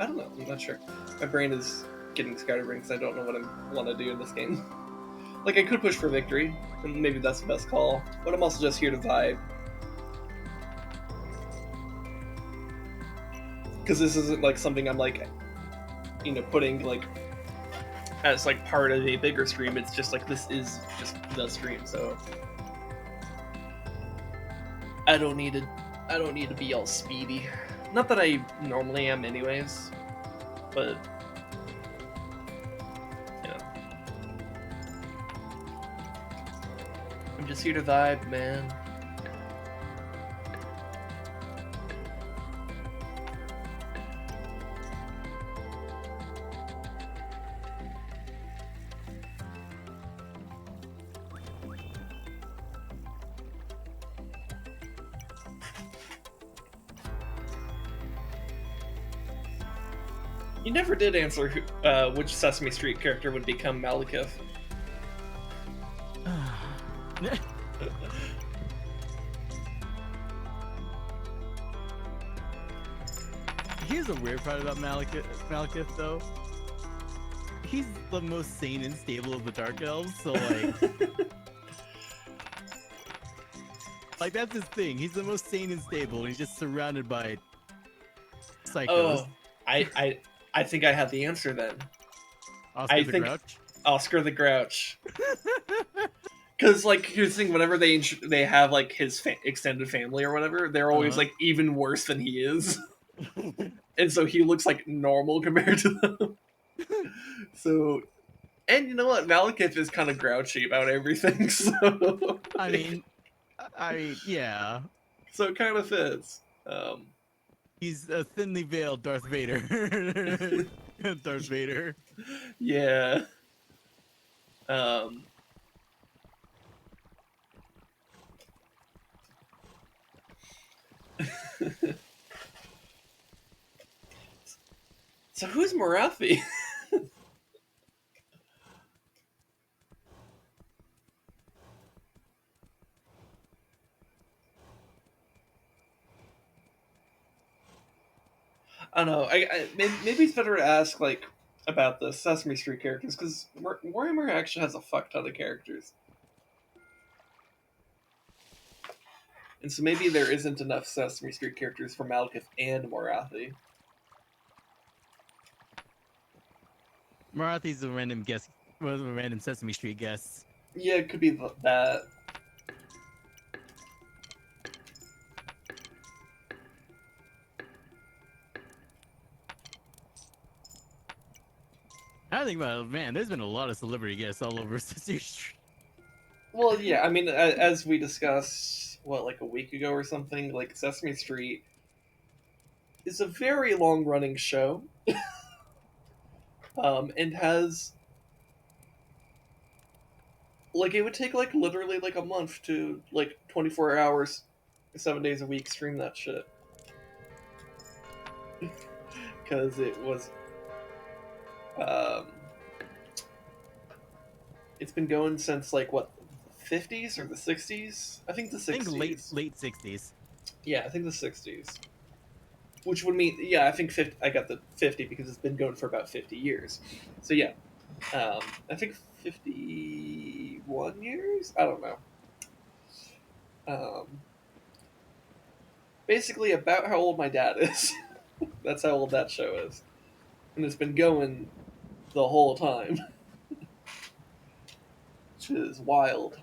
I don't know. I'm not sure. My brain is getting scatterbrained because I don't know what I want to do in this game. Like I could push for victory, and maybe that's the best call. But I'm also just here to vibe because this isn't like something I'm like, you know, putting like as like part of a bigger stream. It's just like this is just the stream, so I don't need to. I don't need to be all speedy. Not that I normally am, anyways. But you know, I'm just here to vibe, man. You never did answer which Sesame Street character would become Malekith. Here's a weird part about Malekith, though. He's the most sane and stable of the Dark Elves, so like that's his thing. He's the most sane and stable, and he's just surrounded by psychos. Oh, I, I, I think I have the answer then. Oscar I the think Grouch. Oscar the Grouch. Because like here's the thing, whenever they have like his extended family or whatever, they're always Uh-huh. like even worse than he is, and so he looks like normal compared to them. So, and you know what, Malekith is kind of grouchy about everything, so I mean, yeah. so it kind of fits. He's a thinly veiled Darth Vader. Darth Vader. Yeah. Um, so who's Marathi? I don't know. Maybe it's better to ask like about the Sesame Street characters because Warhammer actually has a fuck ton of characters, and so maybe there isn't enough Sesame Street characters for Malekith and Marathi. Marathi's a random guest. Was a random Sesame Street guest. Yeah, it could be that. I think about it, man. There's been a lot of celebrity guests all over Sesame Street. Well, yeah. I mean, as we discussed, what like a week ago or something, like Sesame Street is a very long running show, and has Like it would take like literally like a month to like 24 hours, 7 days a week stream that shit because it was um, it's been going since like what, the 50s or the 60s? I think the I think late 60s. late 60s. Yeah, I think the 60s. Which would mean, yeah, I think 50, I got the 50 because it's been going for about 50 years. So yeah, I think 51 years. I don't know. Um, Basically, about how old my dad is. That's how old that show is, and it's been going the whole time, which is wild.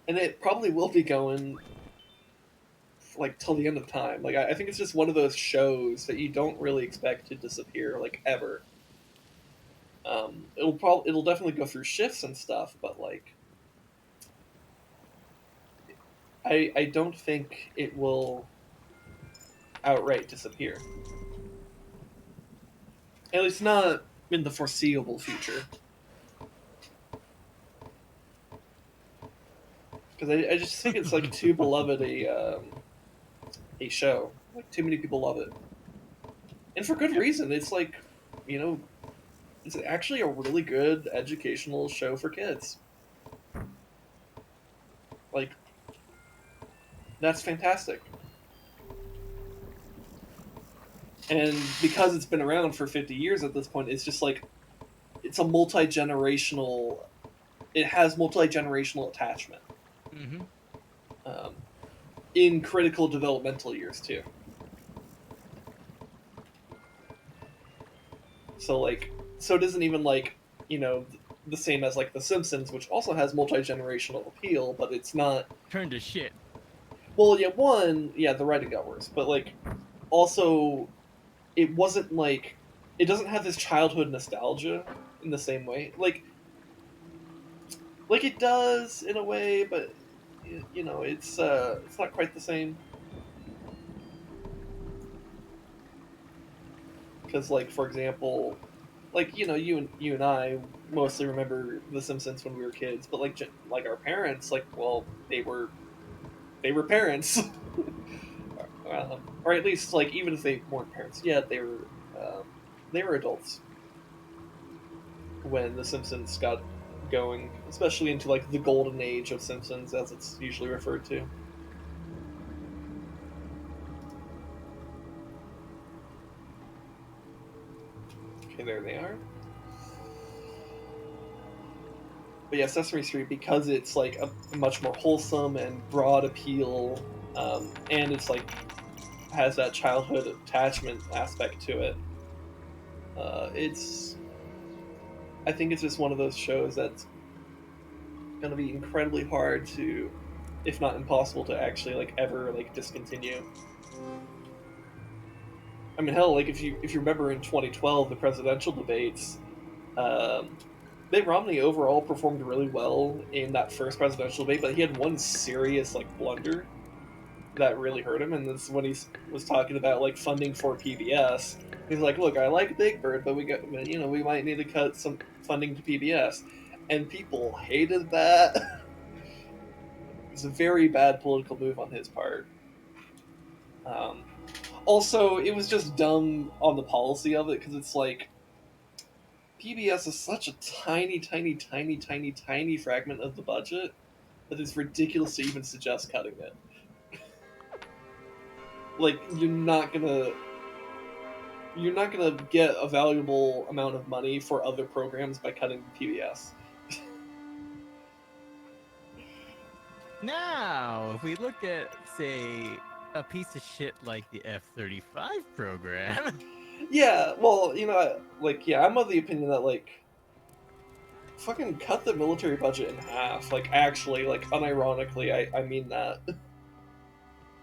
And it probably will be going like till the end of time. Like I think it's just one of those shows that you don't really expect to disappear like ever. It'll definitely go through shifts and stuff, but like I don't think it will outright disappear. At least not in the foreseeable future. Because I just think it's like too beloved a show. Like too many people love it, and for good Yep. reason. It's like, you know, it's actually a really good educational show for kids. Like that's fantastic. And because it's been around for 50 years at this point, it's just like it's a multi-generational. It has multi-generational attachment Mm-hmm. um, in critical developmental years too. So like, so it isn't even like, you know, the same as like The Simpsons, which also has multi-generational appeal, but it's not. Turn to shit. Well, yeah, one, yeah, the writing got worse, but like also it wasn't like it doesn't have this childhood nostalgia in the same way. Like it does in a way, but you know, it's not quite the same. Because like for example, like you know, you and I mostly remember The Simpsons when we were kids, but like our parents, like well, they were parents, or at least like even if they weren't parents yet, they were adults when The Simpsons got going, especially into like the golden age of Simpsons, as it's usually referred to. Okay, there they are. But yeah, Sesame Street, because it's like a much more wholesome and broad appeal, and it's like has that childhood attachment aspect to it. It's I think it's just one of those shows that's going to be incredibly hard to, if not impossible, to actually like ever like discontinue. I mean, hell, like if you remember in 2012 the presidential debates, um, Mitt Romney overall performed really well in that first presidential debate, but he had one serious like blunder that really hurt him, and this is when he was talking about like funding for PBS. He's like, "Look, I like Big Bird, but we might need to cut some funding to PBS," and people hated that. It's a very bad political move on his part. Um, Also, it was just dumb on the policy of it because it's like PBS is such a tiny, tiny, tiny, tiny, tiny fragment of the budget that it's ridiculous to even suggest cutting it. Like you're not gonna get a valuable amount of money for other programs by cutting PBS. Now, if we look at, say, a piece of shit like the F-35 program. Yeah, well, like yeah, I'm of the opinion that like fucking cut the military budget in half. Like actually, like unironically, I mean that.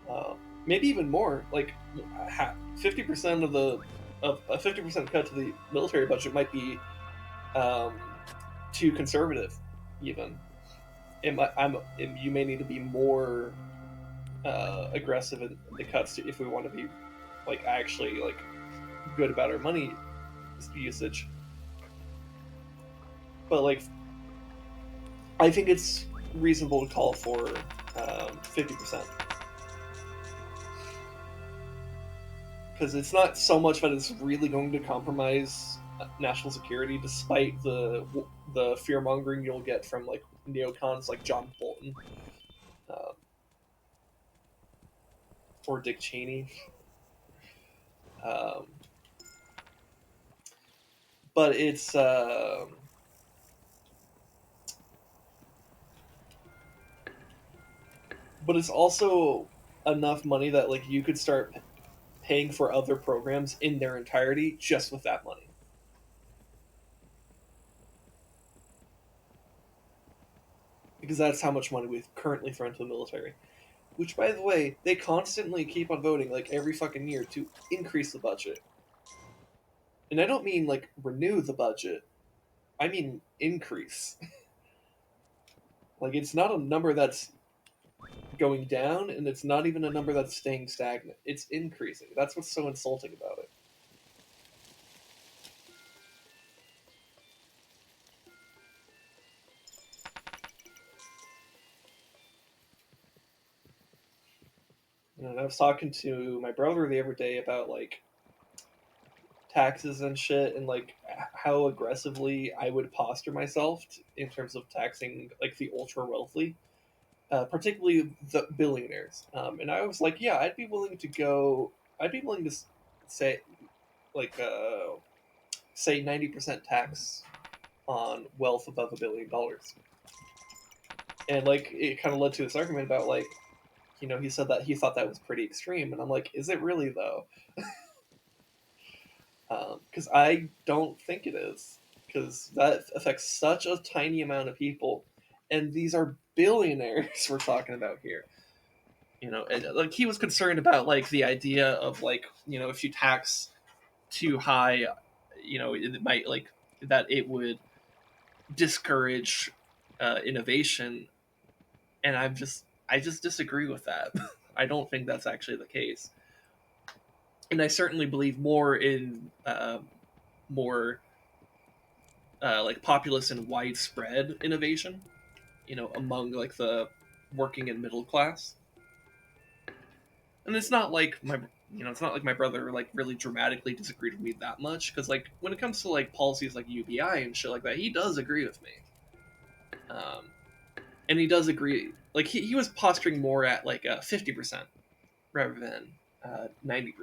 Uh, Maybe even more. Like 50% of a 50% cut to the military budget might be um, too conservative. Even you may need to be more aggressive in the cuts if we want to be like actually like good about our money usage. but like I think it's reasonable to call for 50%, because it's not so much that it's really going to compromise national security, despite the fear mongering you'll get from like neocons like John Bolton uh, or Dick Cheney. Um, but it's also enough money that like you could start paying for other programs in their entirety just with that money. Because that's how much money we've currently thrown to the military. Which, by the way, they constantly keep on voting like every fucking year to increase the budget. And I don't mean like renew the budget. I mean increase. Like it's not a number that's going down, and it's not even a number that's staying stagnant. It's increasing. That's what's so insulting about it. And I was talking to my brother the other day about like taxes and shit, and like how aggressively I would posture myself in terms of taxing like the ultra wealthy, particularly the billionaires. And I was like, yeah, I'd be willing to go. I'd be willing to say like say 90% tax on wealth above $1 billion. And like it kind of led to this argument about like, he said that he thought that was pretty extreme, and I'm like, is it really though? Because I don't think it is, because that affects such a tiny amount of people, and these are billionaires we're talking about here. And like he was concerned about like the idea of like if you tax too high, it might like that it would discourage innovation, and I just disagree with that. I don't think that's actually the case, and I certainly believe more in more like populous and widespread innovation, among like the working and middle class. And it's not like my brother like really dramatically disagreed with me that much, because like when it comes to like policies like UBI and shit like that, he does agree with me. Um, and he does agree. Like he was posturing more at like 50% rather than 90%,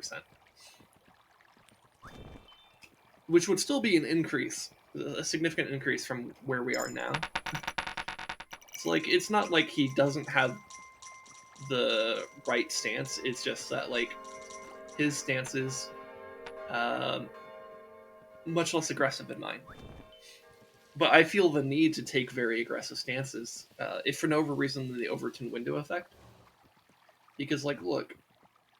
which would still be an increase, a significant increase from where we are now. So like it's not like he doesn't have the right stance. It's just that like his stance is um, much less aggressive than mine. But I feel the need to take very aggressive stances, if for no other reason than the Overton window effect. Because like, look,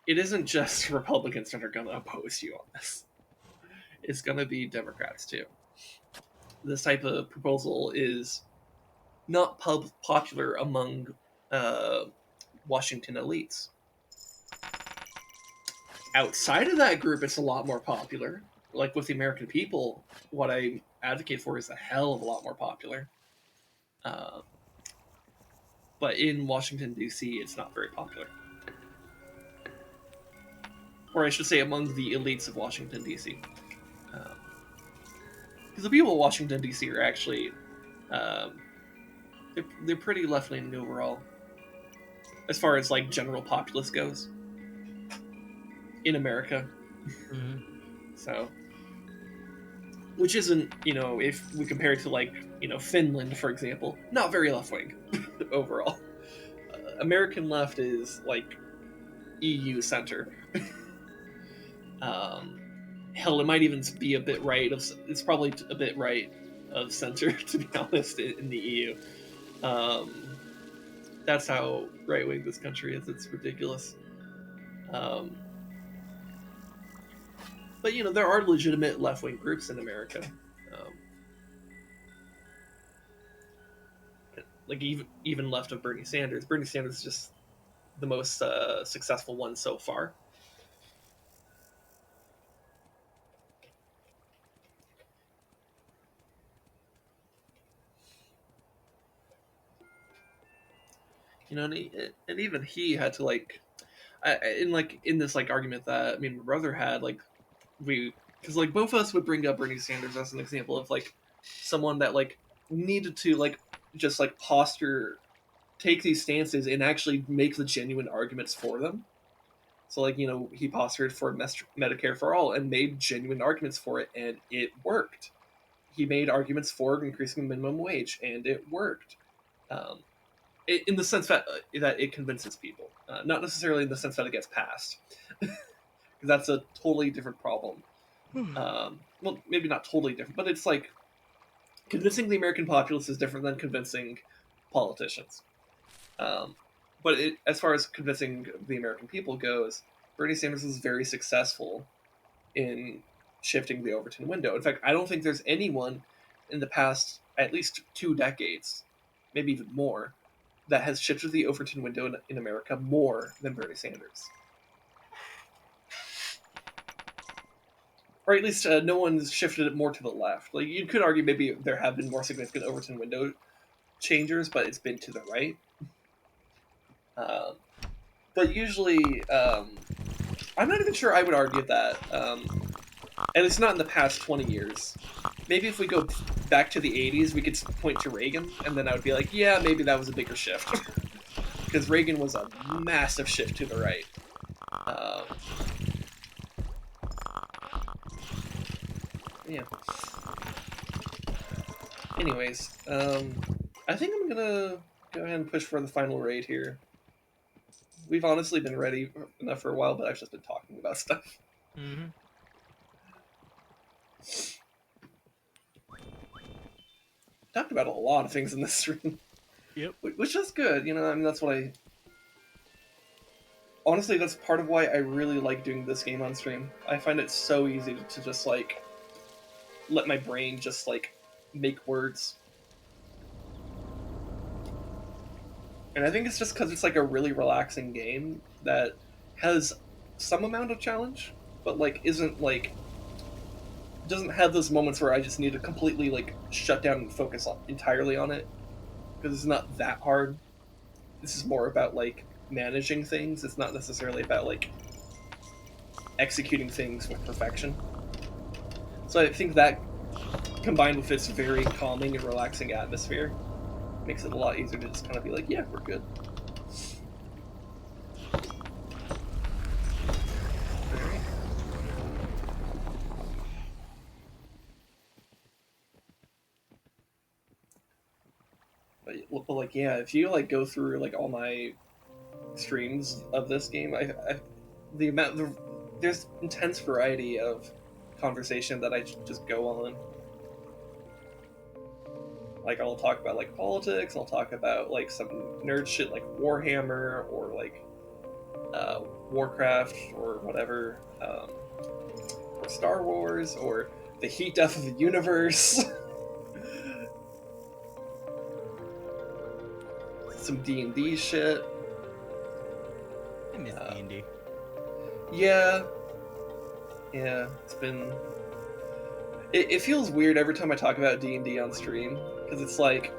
it isn't just Republicans that are going to oppose you on this. It's going to be Democrats too. This type of proposal is not popular among uh, Washington elites. Outside of that group, it's a lot more popular. Like with the American people, what I advocate for is a hell of a lot more popular. Uh, but in Washington, D.C., it's not very popular. Or I should say, among the elites of Washington, D.C. Because the people of Washington, D.C. are actually, um, they're pretty left leaning overall, as far as like general populace goes in America. Mm-hmm. So, which isn't, if we compare it to like, Finland, for example, not very left wing overall. American left is like EU center. um, Hell, it might even be a bit right of. It's probably a bit right of center, to be honest, in the EU. Um, that's how right wing this country is. It's ridiculous. Um, but there are legitimate left wing groups in America. Um, like even left of Bernie Sanders. Bernie Sanders is just the most successful one so far. You know, and even he had to like, in this like argument that my brother had, like we because like both of us would bring up Bernie Sanders as an example of like someone that like needed to like just like posture, take these stances and actually make the genuine arguments for them. So like he postured for Medicare for all and made genuine arguments for it, and it worked. He made arguments for increasing the minimum wage, and it worked. Um, in the sense that it convinces people, not necessarily in the sense that it gets passed, because that's a totally different problem. Well, maybe not totally different, but it's like convincing the American populace is different than convincing politicians. Um, but as far as convincing the American people goes, Bernie Sanders was very successful in shifting the Overton window. In fact, I don't think there's anyone in the past at least 2 decades, maybe even more, that has shifted the Overton window in America more than Bernie Sanders. Or at least no one's shifted it more to the left. Like you could argue maybe there have been more significant Overton window changers, but it's been to the right. Um, but usually, I'm not even sure I would argue that. At least not in the past 20 years. Maybe if we go back to the 80s, we could point to Reagan, and then I would be like, yeah, maybe that was a bigger shift. Because Reagan was a massive shift to the right. Um, yeah. Anyways, I think I'm gonna go ahead and push for the final raid here. We've honestly been ready enough for a while, but I've just been talking about stuff. Mm-hmm. Talked about a lot of things in this stream, Yep. which is good. That's what I. Honestly, that's part of why I really like doing this game on stream. I find it so easy to just like let my brain just like make words. And I think it's just because it's like a really relaxing game that has some amount of challenge, but like isn't like doesn't have those moments where I just need to completely like shut down and focus entirely on it, because it's not that hard. This is more about like managing things. It's not necessarily about like executing things with perfection. So I think that combined with this very calming and relaxing atmosphere makes it a lot easier to just kind of be like, yeah, we're good. Alright. But like yeah, if you like go through like all my streams of this game, the amount there's intense variety of conversation that I just go on. Like I'll talk about like politics, I'll talk about like some nerd shit like Warhammer or like Warcraft or whatever, or Star Wars or the heat death of the universe. Some D&D shit. I miss D&D. Yeah, yeah, it's been. It feels weird every time I talk about D&D on stream because it's like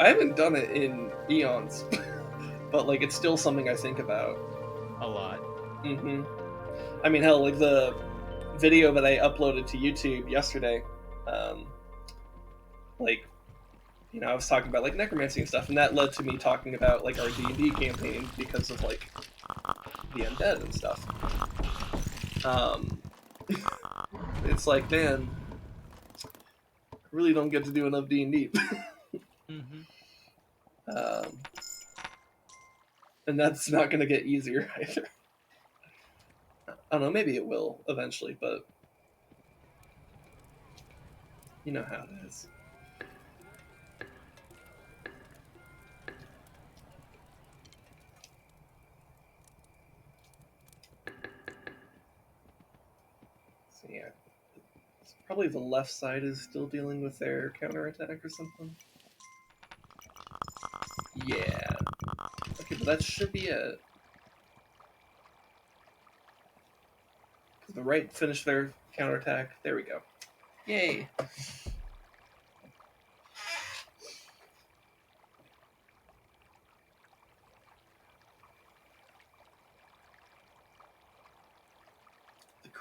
I haven't done it in eons, but like it's still something I think about A lot. Mm-hmm. I mean, hell, like the video that I uploaded to YouTube yesterday, um, like I was talking about like necromancy and stuff, and that led to me talking about like our D&D campaign because of like the undead and stuff. Um, it's like, man, I really don't get to do enough D&D. Mm-hmm. um, and that's not going to get easier either. I don't know, maybe it will eventually, but you know how it is. So yeah, it's probably the left side is still dealing with their counterattack or something. Yeah. Okay, but that should be it. Because the right finished their counterattack. There we go. Yay.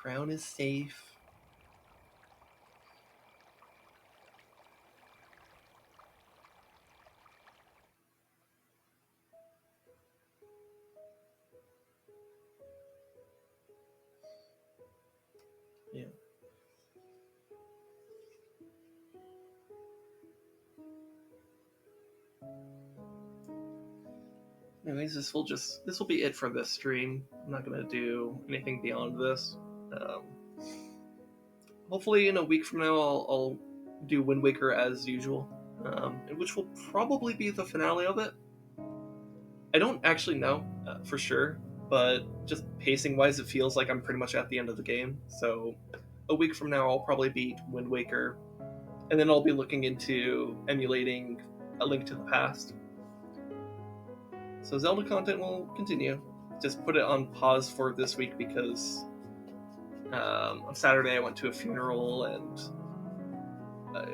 crown is safe. Yeah. Anyways, this will be it for this stream. I'm not gonna do anything beyond this. Um, Hopefully, in a week from now, I'll do Wind Waker as usual, which will probably be the finale of it. I don't actually know for sure, but just pacing wise, it feels like I'm pretty much at the end of the game. So a week from now, I'll probably beat Wind Waker, and then I'll be looking into emulating A Link to the Past. So Zelda content will continue. Just put it on pause for this week because on Saturday I went to a funeral uh,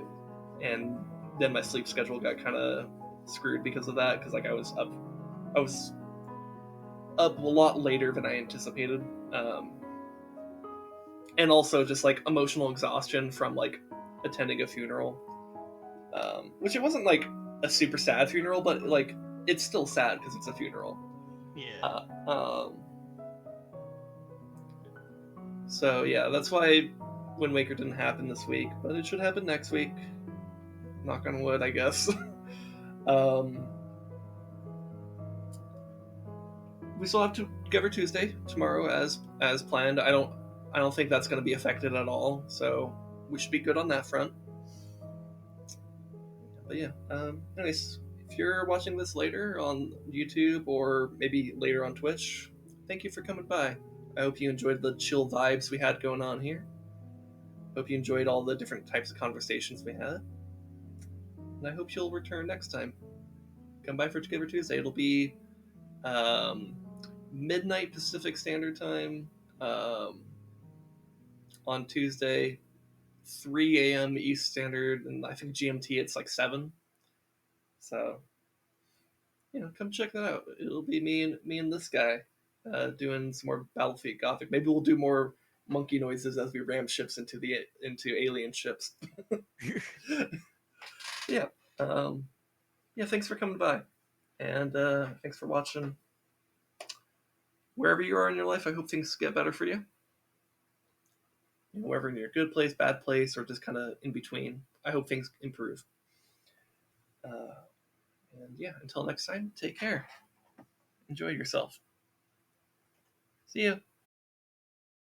and then my sleep schedule got kind of screwed because of that because like I was up a lot later than I anticipated, um, and also just like emotional exhaustion from like attending a funeral, which it wasn't like a super sad funeral, but like it's still sad because it's a funeral. Yeah. Uh, um, so yeah, that's why Wind Waker didn't happen this week, but it should happen next week. Knock on wood, I guess. um, we still have to Together Tuesday tomorrow as planned. I don't think that's going to be affected at all, so we should be good on that front. But yeah, anyways, if you're watching this later on YouTube or maybe later on Twitch, thank you for coming by. I hope you enjoyed the chill vibes we had going on here. Hope you enjoyed all the different types of conversations we had, and I hope you'll return next time. Come by for Together Tuesday. It'll be um, midnight Pacific Standard Time um, on Tuesday, 3 a.m. East Standard, and I think GMT it's like 7. So come check that out. It'll be me and this guy doing some more Battlefield Gothic. Maybe we'll do more monkey noises as we ram ships into alien ships. Yeah. Um, yeah. Thanks for coming by, and thanks for watching. Wherever you are in your life, I hope things get better for you. Wherever in your good place, bad place, or just kind of in between, I hope things improve. Uh, and yeah, until next time, take care. Enjoy yourself. See ya.